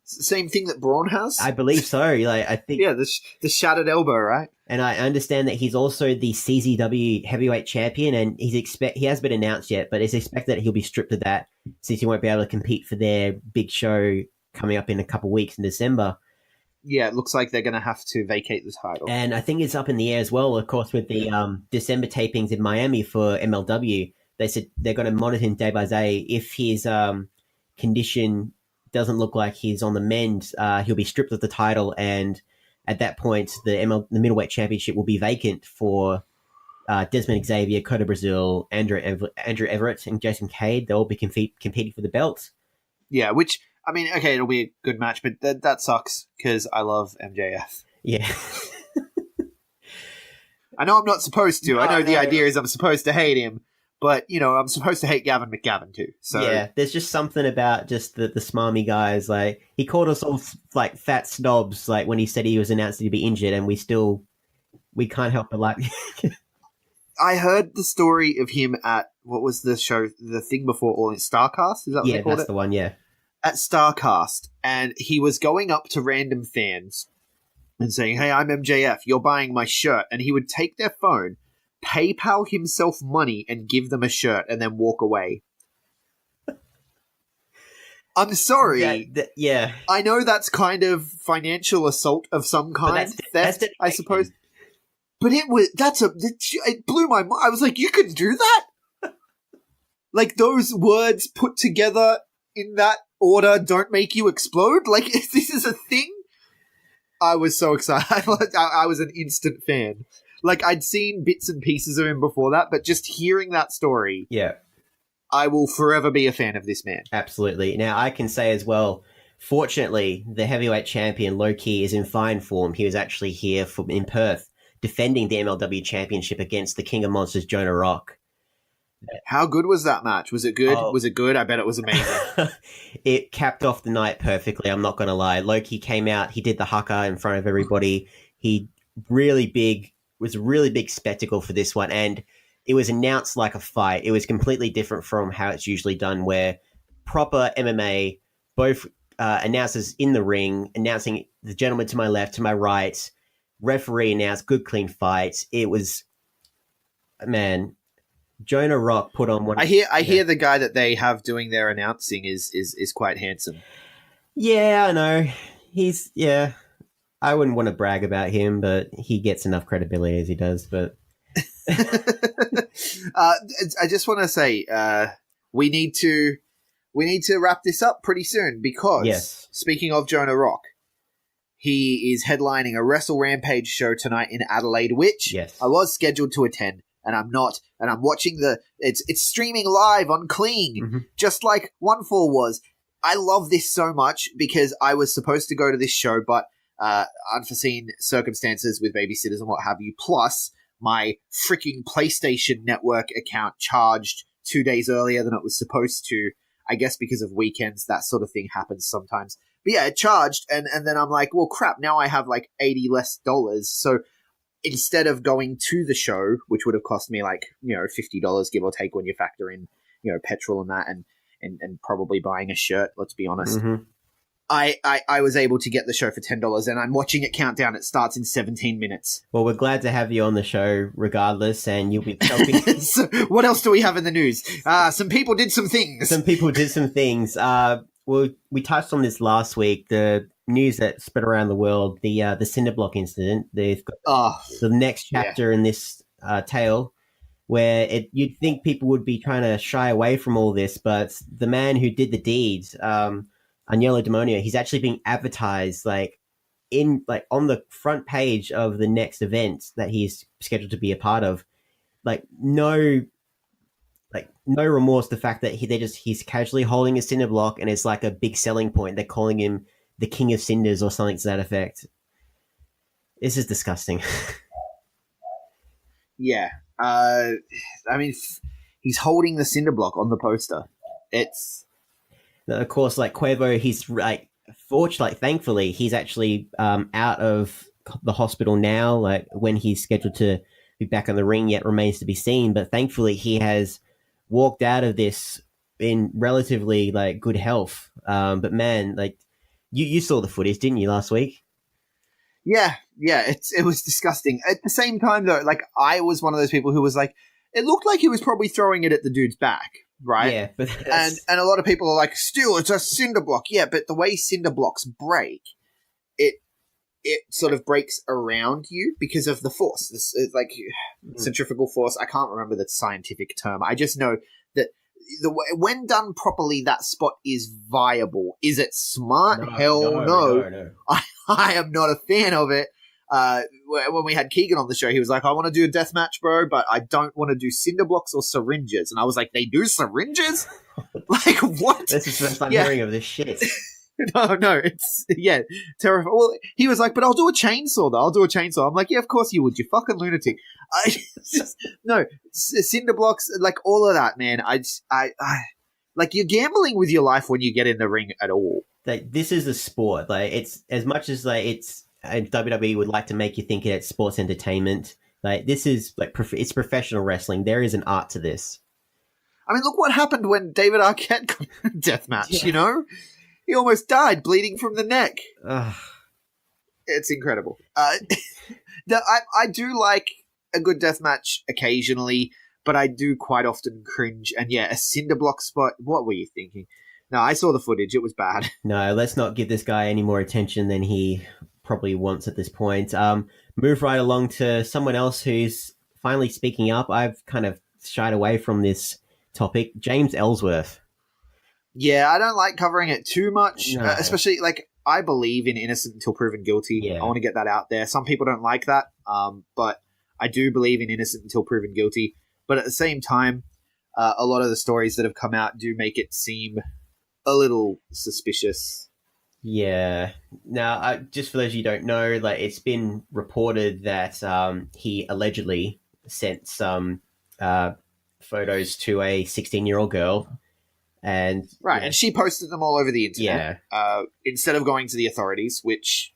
Same thing that Braun has? I believe so. I think. Yeah, the shattered elbow, right? And I understand that he's also the CZW heavyweight champion, and he hasn't been announced yet, but it's expected that he'll be stripped of that since he won't be able to compete for their big show coming up in a couple of weeks in December. Yeah, it looks like they're going to have to vacate the title. And I think it's up in the air as well, of course, with the December tapings in Miami for MLW. They said they're going to monitor him day by day. If his condition doesn't look like he's on the mend, he'll be stripped of the title, and at that point, the middleweight championship will be vacant for Desmond Xavier, Kota Brazil, Andrew Everett, and Jason Cade. They'll all be competing for the belt. Yeah, which, I mean, okay, it'll be a good match, but that sucks because I love MJF. Yeah. I know I'm not supposed to. I know the idea is I'm supposed to hate him, but, I'm supposed to hate Gavin McGavin too. So yeah, there's just something about just the smarmy guys. Like, he called us all like fat snobs, like when he said he was announced to be injured, and we can't help but like. I heard the story of him at, what was the show, the thing before All In, Starcast? Is that what they called it? Yeah, that's the one, yeah. at StarCast, and he was going up to random fans and saying, "Hey, I'm MJF, you're buying my shirt," and he would take their phone, PayPal himself money, and give them a shirt, and then walk away. I'm sorry. Yeah. I know that's kind of financial assault of some kind, theft, I suppose. But it blew my mind. I was like, you can do that? Like, those words put together in that order don't make you explode? Like, this is a thing? I was so excited. I was an instant fan. Like, I'd seen bits and pieces of him before that, but just hearing that story, Yeah. I will forever be a fan of this man. Absolutely. Now, I can say as well, fortunately, the heavyweight champion, Low-Key, is in fine form. He was actually here in Perth defending the MLW championship against the King of Monsters, Jonah Rock. How good was that match? Was it good? Oh. Was it good? I bet it was amazing. It capped off the night perfectly, I'm not going to lie. Low-Key came out, he did the haka in front of everybody. He was a really big spectacle for this one, and it was announced like a fight. It was completely different from how it's usually done, where proper MMA, both announcers in the ring, announcing the gentleman to my left, to my right, referee announced good, clean fights. It was, man, Jonah Rock put on one. I hear the guy that they have doing their announcing is quite handsome. Yeah, I know. I wouldn't want to brag about him, but he gets enough credibility as he does, but I just want to say we need to wrap this up pretty soon because Speaking of Jonah Rock, he is headlining a Wrestle Rampage show tonight in Adelaide, which I was scheduled to attend, and I'm not. And I'm watching it's streaming live on Kling, just like One Fall was. I love this so much because I was supposed to go to this show, but unforeseen circumstances with babysitters and what have you, plus my freaking PlayStation Network account charged 2 days earlier than it was supposed to. I guess because of weekends, that sort of thing happens sometimes. But yeah, it charged, and then I'm like, well, crap, now I have like $80 less. So instead of going to the show, which would have cost me like, $50, give or take, when you factor in, petrol and that, and probably buying a shirt, let's be honest. I was able to get the show for $10, and I'm watching it count down. It starts in 17 minutes. Well, we're glad to have you on the show regardless, and you'll be helping. So what else do we have in the news? Some people did some things. Well, we touched on this last week, the news that spread around the world, the Cinderblock incident. They've got the next chapter in this tale, where you'd think people would be trying to shy away from all this, but the man who did the deeds, Agnello Demonio, he's actually being advertised on the front page of the next event that he's scheduled to be a part of. No remorse. The fact that he's casually holding a cinder block, and it's like a big selling point. They're calling him the King of Cinders or something to that effect. This is disgusting. Yeah. I mean, he's holding the cinder block on the poster. It's... Of course, like Quavo, he's thankfully, he's actually out of the hospital now. Like, when he's scheduled to be back on the ring, yet remains to be seen. But thankfully, he has walked out of this in relatively good health. But man, you saw the footage, didn't you, last week? Yeah, it was disgusting. At the same time, though, I was one of those people who was like, it looked like he was probably throwing it at the dude's back. Right? Yeah, but and a lot of people are like, still, it's a cinder block. Yeah, but the way cinder blocks break, it sort of breaks around you because of the force. It's like centrifugal force. I can't remember the scientific term. I just know that when done properly, that spot is viable. Is it smart? Hell no. I am not a fan of it. When we had Keegan on the show, he was like, I want to do a death match, bro, but I don't want to do cinder blocks or syringes. And I was like, they do syringes? What? This is the first time hearing of this shit. No, it's, terrifying. Well, he was like, but I'll do a chainsaw, though. I'll do a chainsaw. I'm like, yeah, of course you would, you fucking lunatic. No, cinder blocks, all of that, man. You're gambling with your life when you get in the ring at all. This is a sport. It's as much as WWE would like to make you think it's sports entertainment. This is it's professional wrestling. There is an art to this. I mean, look what happened when David Arquette got a death match. He almost died bleeding from the neck. Ugh. It's incredible. I do like a good death match occasionally, but I do quite often cringe. And yeah, a cinder block spot. What were you thinking? No, I saw the footage. It was bad. No, let's not give this guy any more attention than he probably wants at this point. Move right along to someone else who's finally speaking up. I've kind of shied away from this topic. James Ellsworth. Yeah, I don't like covering it too much, No. especially I believe in innocent until proven guilty. Yeah. I want to get that out there. Some people don't like that, but I do believe in innocent until proven guilty. But at the same time, a lot of the stories that have come out do make it seem a little suspicious. Yeah. Now, just for those you don't know, it's been reported that he allegedly sent some photos to a 16-year-old girl. And And she posted them all over the internet. Yeah. Instead of going to the authorities, which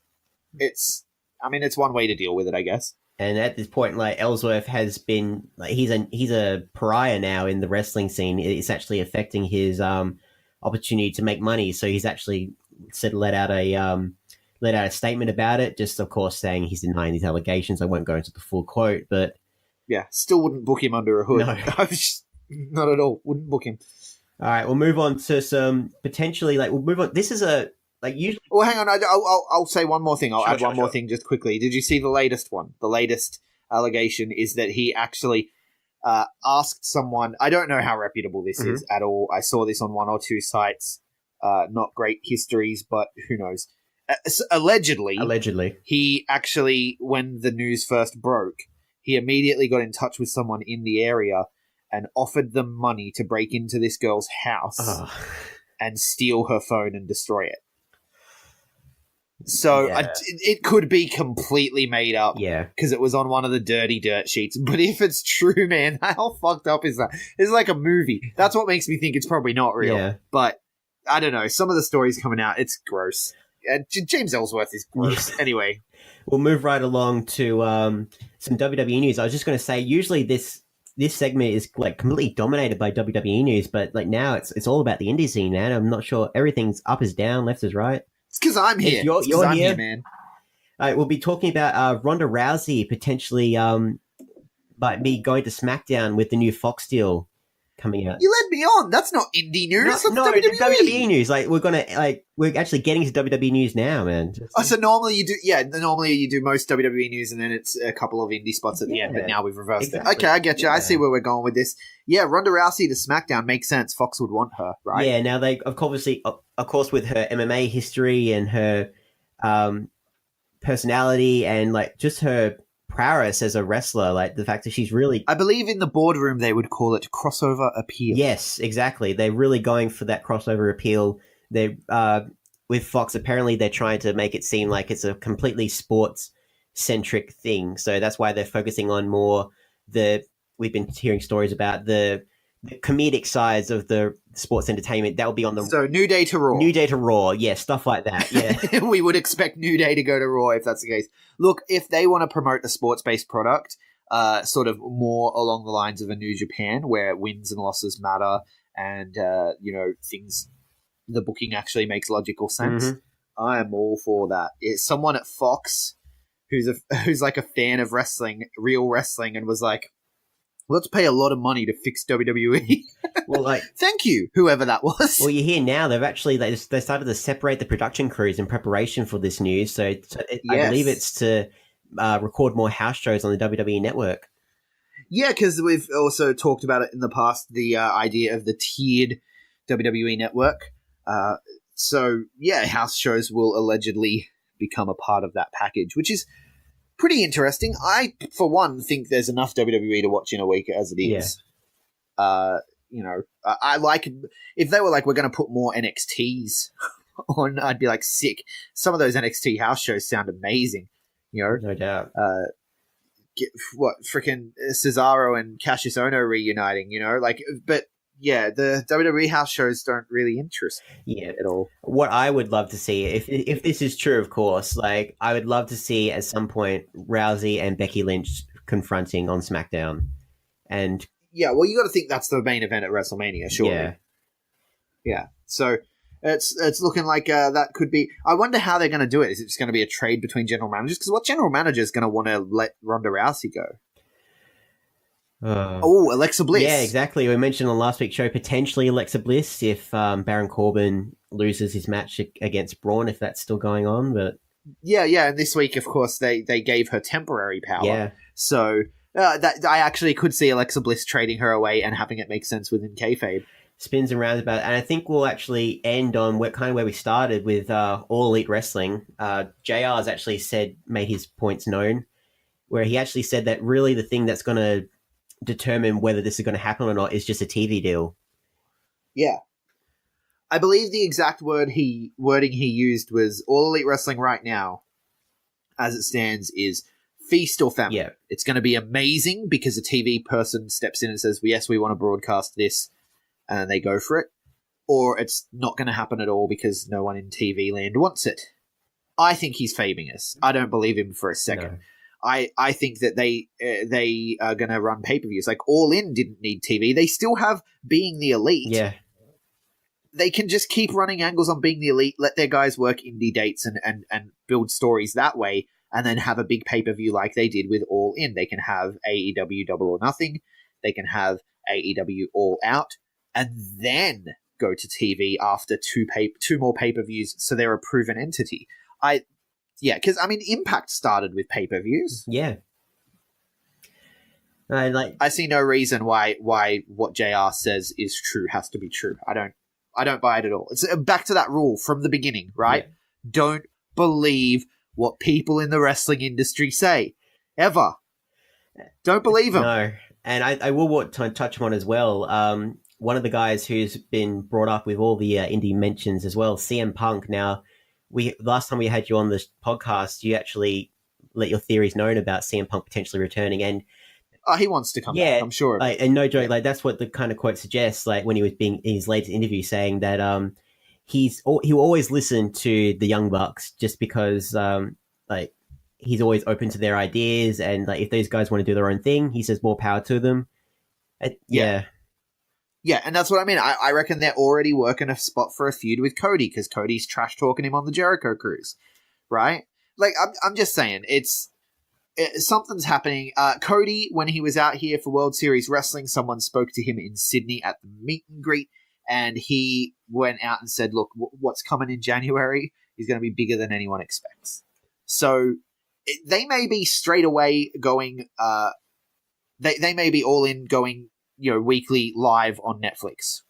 it's one way to deal with it, I guess. And at this point, Ellsworth has been he's a pariah now in the wrestling scene. It's actually affecting his opportunity to make money. So he's actually let out a statement about it. Just of course saying he's denying these allegations. I won't go into the full quote, but yeah, still wouldn't book him under a hood. No. Not at all. Wouldn't book him. All right, we'll move on to some potentially we'll move on. This is a usually. Well, hang on. I'll say one more thing. I'll add one more Sure. thing just quickly. Did you see the latest one? The latest allegation is that he actually asked someone. I don't know how reputable this is at all. I saw this on one or two sites. Not great histories, but who knows? Allegedly, he actually, when the news first broke, he immediately got in touch with someone in the area and offered them money to break into this girl's house and steal her phone and destroy it. So Yeah. it could be completely made up. Yeah. Because it was on one of the dirty dirt sheets. But if it's true, man, how fucked up is that? It's like a movie. That's what makes me think it's probably not real. Yeah. But I don't know. Some of the stories coming out, it's gross. James Ellsworth is gross. Anyway. We'll move right along to some WWE news. I was just going to say, usually this segment is completely dominated by WWE news, but now it's all about the indie scene, man. I'm not sure everything's up is down, left is right. It's because I'm here. You're It's 'cause I'm here. man. We'll be talking about Ronda Rousey potentially might be going to SmackDown with the new Fox deal coming out. You led me on. That's not indie news. That's WWE news. We're actually getting to WWE news now, man. Oh, so normally you do most WWE news and then it's a couple of indie spots at the end, but now we've reversed Exactly. it. Okay, I get you. Yeah. I see where we're going with this. Yeah, Ronda Rousey to SmackDown makes sense. Fox would want her, right? Yeah, now they, of course, with her MMA history and her personality and just her prowess as a wrestler, the fact that she's really... I believe in the boardroom they would call it crossover appeal. Yes, exactly. They're really going for that crossover appeal. They with Fox, apparently they're trying to make it seem like it's a completely sports-centric thing. So that's why they're focusing on more we've been hearing stories about the comedic sides of the sports entertainment. That will be on the... So New Day to Raw. New Day to Raw, yeah, stuff like that, yeah. We would expect New Day to go to Raw if that's the case. Look, if they want to promote a sports-based product, sort of more along the lines of a New Japan, where wins and losses matter and, things, the booking actually makes logical sense, I am all for that. It's someone at Fox who's like a fan of wrestling, real wrestling, and was like, let's pay a lot of money to fix WWE. Well, thank you, whoever that was. Well, you hear now they've actually they started to separate the production crews in preparation for this news. So I believe it's to record more house shows on the WWE network. Yeah, because we've also talked about it in the past, the idea of the tiered WWE network. So yeah, house shows will allegedly become a part of that package, which is pretty interesting. I, for one, think there's enough WWE to watch in a week as it is. Yeah. I like if they were like, we're going to put more NXTs on, I'd be like sick. Some of those NXT house shows sound amazing. No doubt. Freaking Cesaro and Cassius Ohno reuniting, but yeah, the WWE house shows don't really interest me at all. What I would love to see, if this is true, of course, I would love to see at some point Rousey and Becky Lynch confronting on SmackDown. And yeah, well, you got to think that's the main event at WrestleMania, surely. Yeah. Yeah. So It's looking like that could be. I wonder how they're going to do it. Is it just going to be a trade between general managers? Because what general manager is going to want to let Ronda Rousey go? Alexa Bliss. Yeah, exactly. We mentioned on last week's show potentially Alexa Bliss if Baron Corbin loses his match against Braun, if that's still going on. But yeah. And this week, of course, they gave her temporary power. Yeah. So that I actually could see Alexa Bliss trading her away and having it make sense within kayfabe. Spins and roundabout, and I think we'll actually end on where we started with All Elite Wrestling. JR has actually made his points known, where he actually said that really the thing that's going to determine whether this is going to happen or not is just a TV deal. Yeah. I believe the exact wording he used was All Elite Wrestling right now, as it stands, is feast or famine. Yeah. It's going to be amazing because a TV person steps in and says, yes, we want to broadcast this, and they go for it. Or it's not going to happen at all because no one in TV land wants it. I think he's fabing us. I don't believe him for a second. No. I think that they are going to run pay-per-views. Like, All In didn't need TV. They still have Being the Elite. Yeah. They can just keep running angles on Being the Elite, let their guys work indie dates and build stories that way, and then have a big pay-per-view like they did with All In. They can have AEW Double or Nothing. They can have AEW All Out, and then go to TV after two more pay-per-views, so they're a proven entity. Yeah, because, I mean, Impact started with pay-per-views. Yeah. I see no reason why what JR says is true has to be true. I don't buy it at all. It's back to that rule from the beginning, right? Yeah. Don't believe what people in the wrestling industry say. Ever. Don't believe them. No. And I will want to touch on as well. One of the guys who's been brought up with all the indie mentions as well, CM Punk. Now, last time we had you on this podcast, you actually let your theories known about CM Punk potentially returning, and he wants to come back, I'm sure. And no joke, that's what the kind of quote suggests. Like when he was being in his latest interview, saying that he'll always listen to the Young Bucks just because he's always open to their ideas, and if those guys want to do their own thing, he says more power to them. Yeah, and that's what I mean. I reckon they're already working a spot for a feud with Cody because Cody's trash talking him on the Jericho Cruise, right? I'm just saying, something's happening. Cody, when he was out here for World Series Wrestling, someone spoke to him in Sydney at the meet and greet, and he went out and said, "Look, what's coming in January is going to be bigger than anyone expects." So they may be straight away going. They may be all in going. Weekly live on Netflix.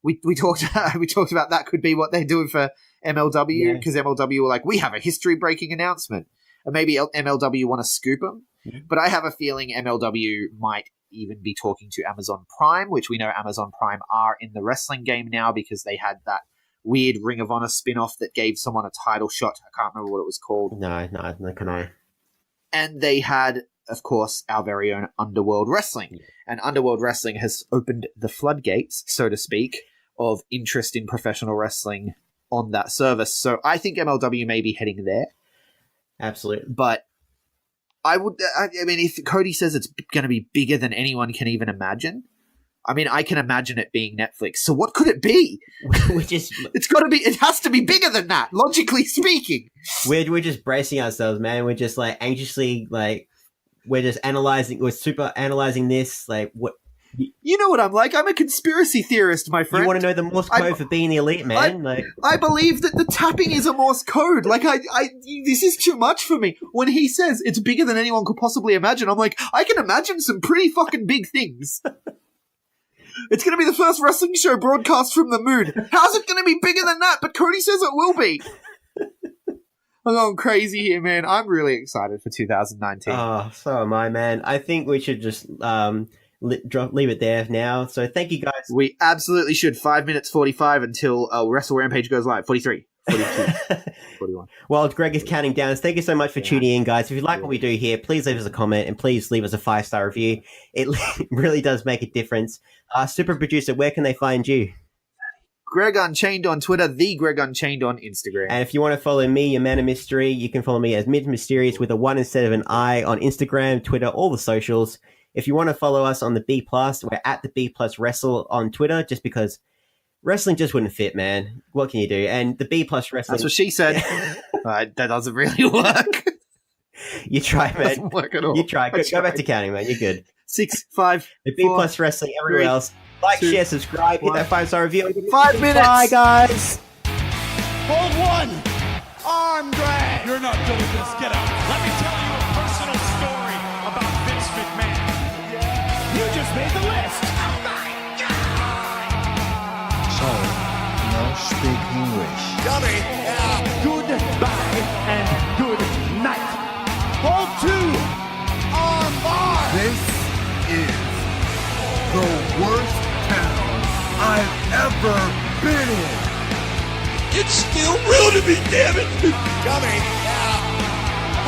We talked about that could be what they're doing for MLW because MLW were like, we have a history breaking announcement, and maybe MLW want to scoop them. But I have a feeling MLW might even be talking to Amazon Prime, which we know Amazon Prime are in the wrestling game now because they had that weird Ring of Honor spin-off that gave someone a title shot. I can't remember what it was called. No, can I? And they had, of course, our very own Underworld Wrestling. And Underworld Wrestling has opened the floodgates, so to speak, of interest in professional wrestling on that service. So I think MLW may be heading there. Absolutely. But I mean, if Cody says it's going to be bigger than anyone can even imagine, I mean, I can imagine it being Netflix. So what could it be? It has to be bigger than that, logically speaking. We're just bracing ourselves, man. We're just anxiously we're just super analyzing this. What you know what I'm like? I'm a conspiracy theorist, my friend. You want to know the Morse code for being the elite, man? I believe that the tapping is a Morse code. This is too much for me. When he says it's bigger than anyone could possibly imagine, I'm like, I can imagine some pretty fucking big things. It's going to be the first wrestling show broadcast from the moon. How's it going to be bigger than that? But Cody says it will be. I'm going crazy here, man. I'm really excited for 2019. Oh, so am I, man. I think we should just leave it there now. So thank you, guys. We absolutely should. 5 minutes 45 until Wrestle Rampage goes live. 43. 42. 41. Well, Greg is counting down. Thank you so much for tuning in, guys. If you like what we do here, please leave us a comment and please leave us a 5-star review. It really does make a difference. Super producer, where can they find you? Greg Unchained on Twitter, the Greg Unchained on Instagram. And if you want to follow me, your man of mystery, you can follow me as Mid Mysterious with a 1 instead of an I on Instagram, Twitter, all the socials. If you want to follow us on the B+, we're at the B+ Wrestle on Twitter, just because wrestling just wouldn't fit, man. What can you do? And the B+ wrestling. That's what she said. That doesn't really work. You try, man. Doesn't work at all. You try. Go tried. back to counting, man. You're good. 6, 5, The B+ 4, wrestling, everywhere 3, else. Like, 2, share, subscribe, hit 1. that 5-star review. 5 minutes. Bye, guys. Hold one. Arm drag. You're not doing this. Get out. Let me tell you a personal story about Vince McMahon. You just made the list. Sorry, no speak English. Dummy. Goodbye and good night. Hold two. Arm bar. This is the worst town I've ever been in. It's still real to me, damn it. Dummy.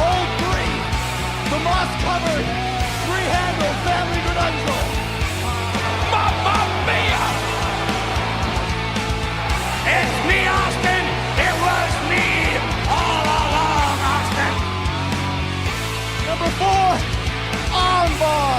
Hold three. The moss covered. Three-handle family Granunzo. Mamma mia. It's me, Austin. It was me all along, Austin. Number 4. Armbar.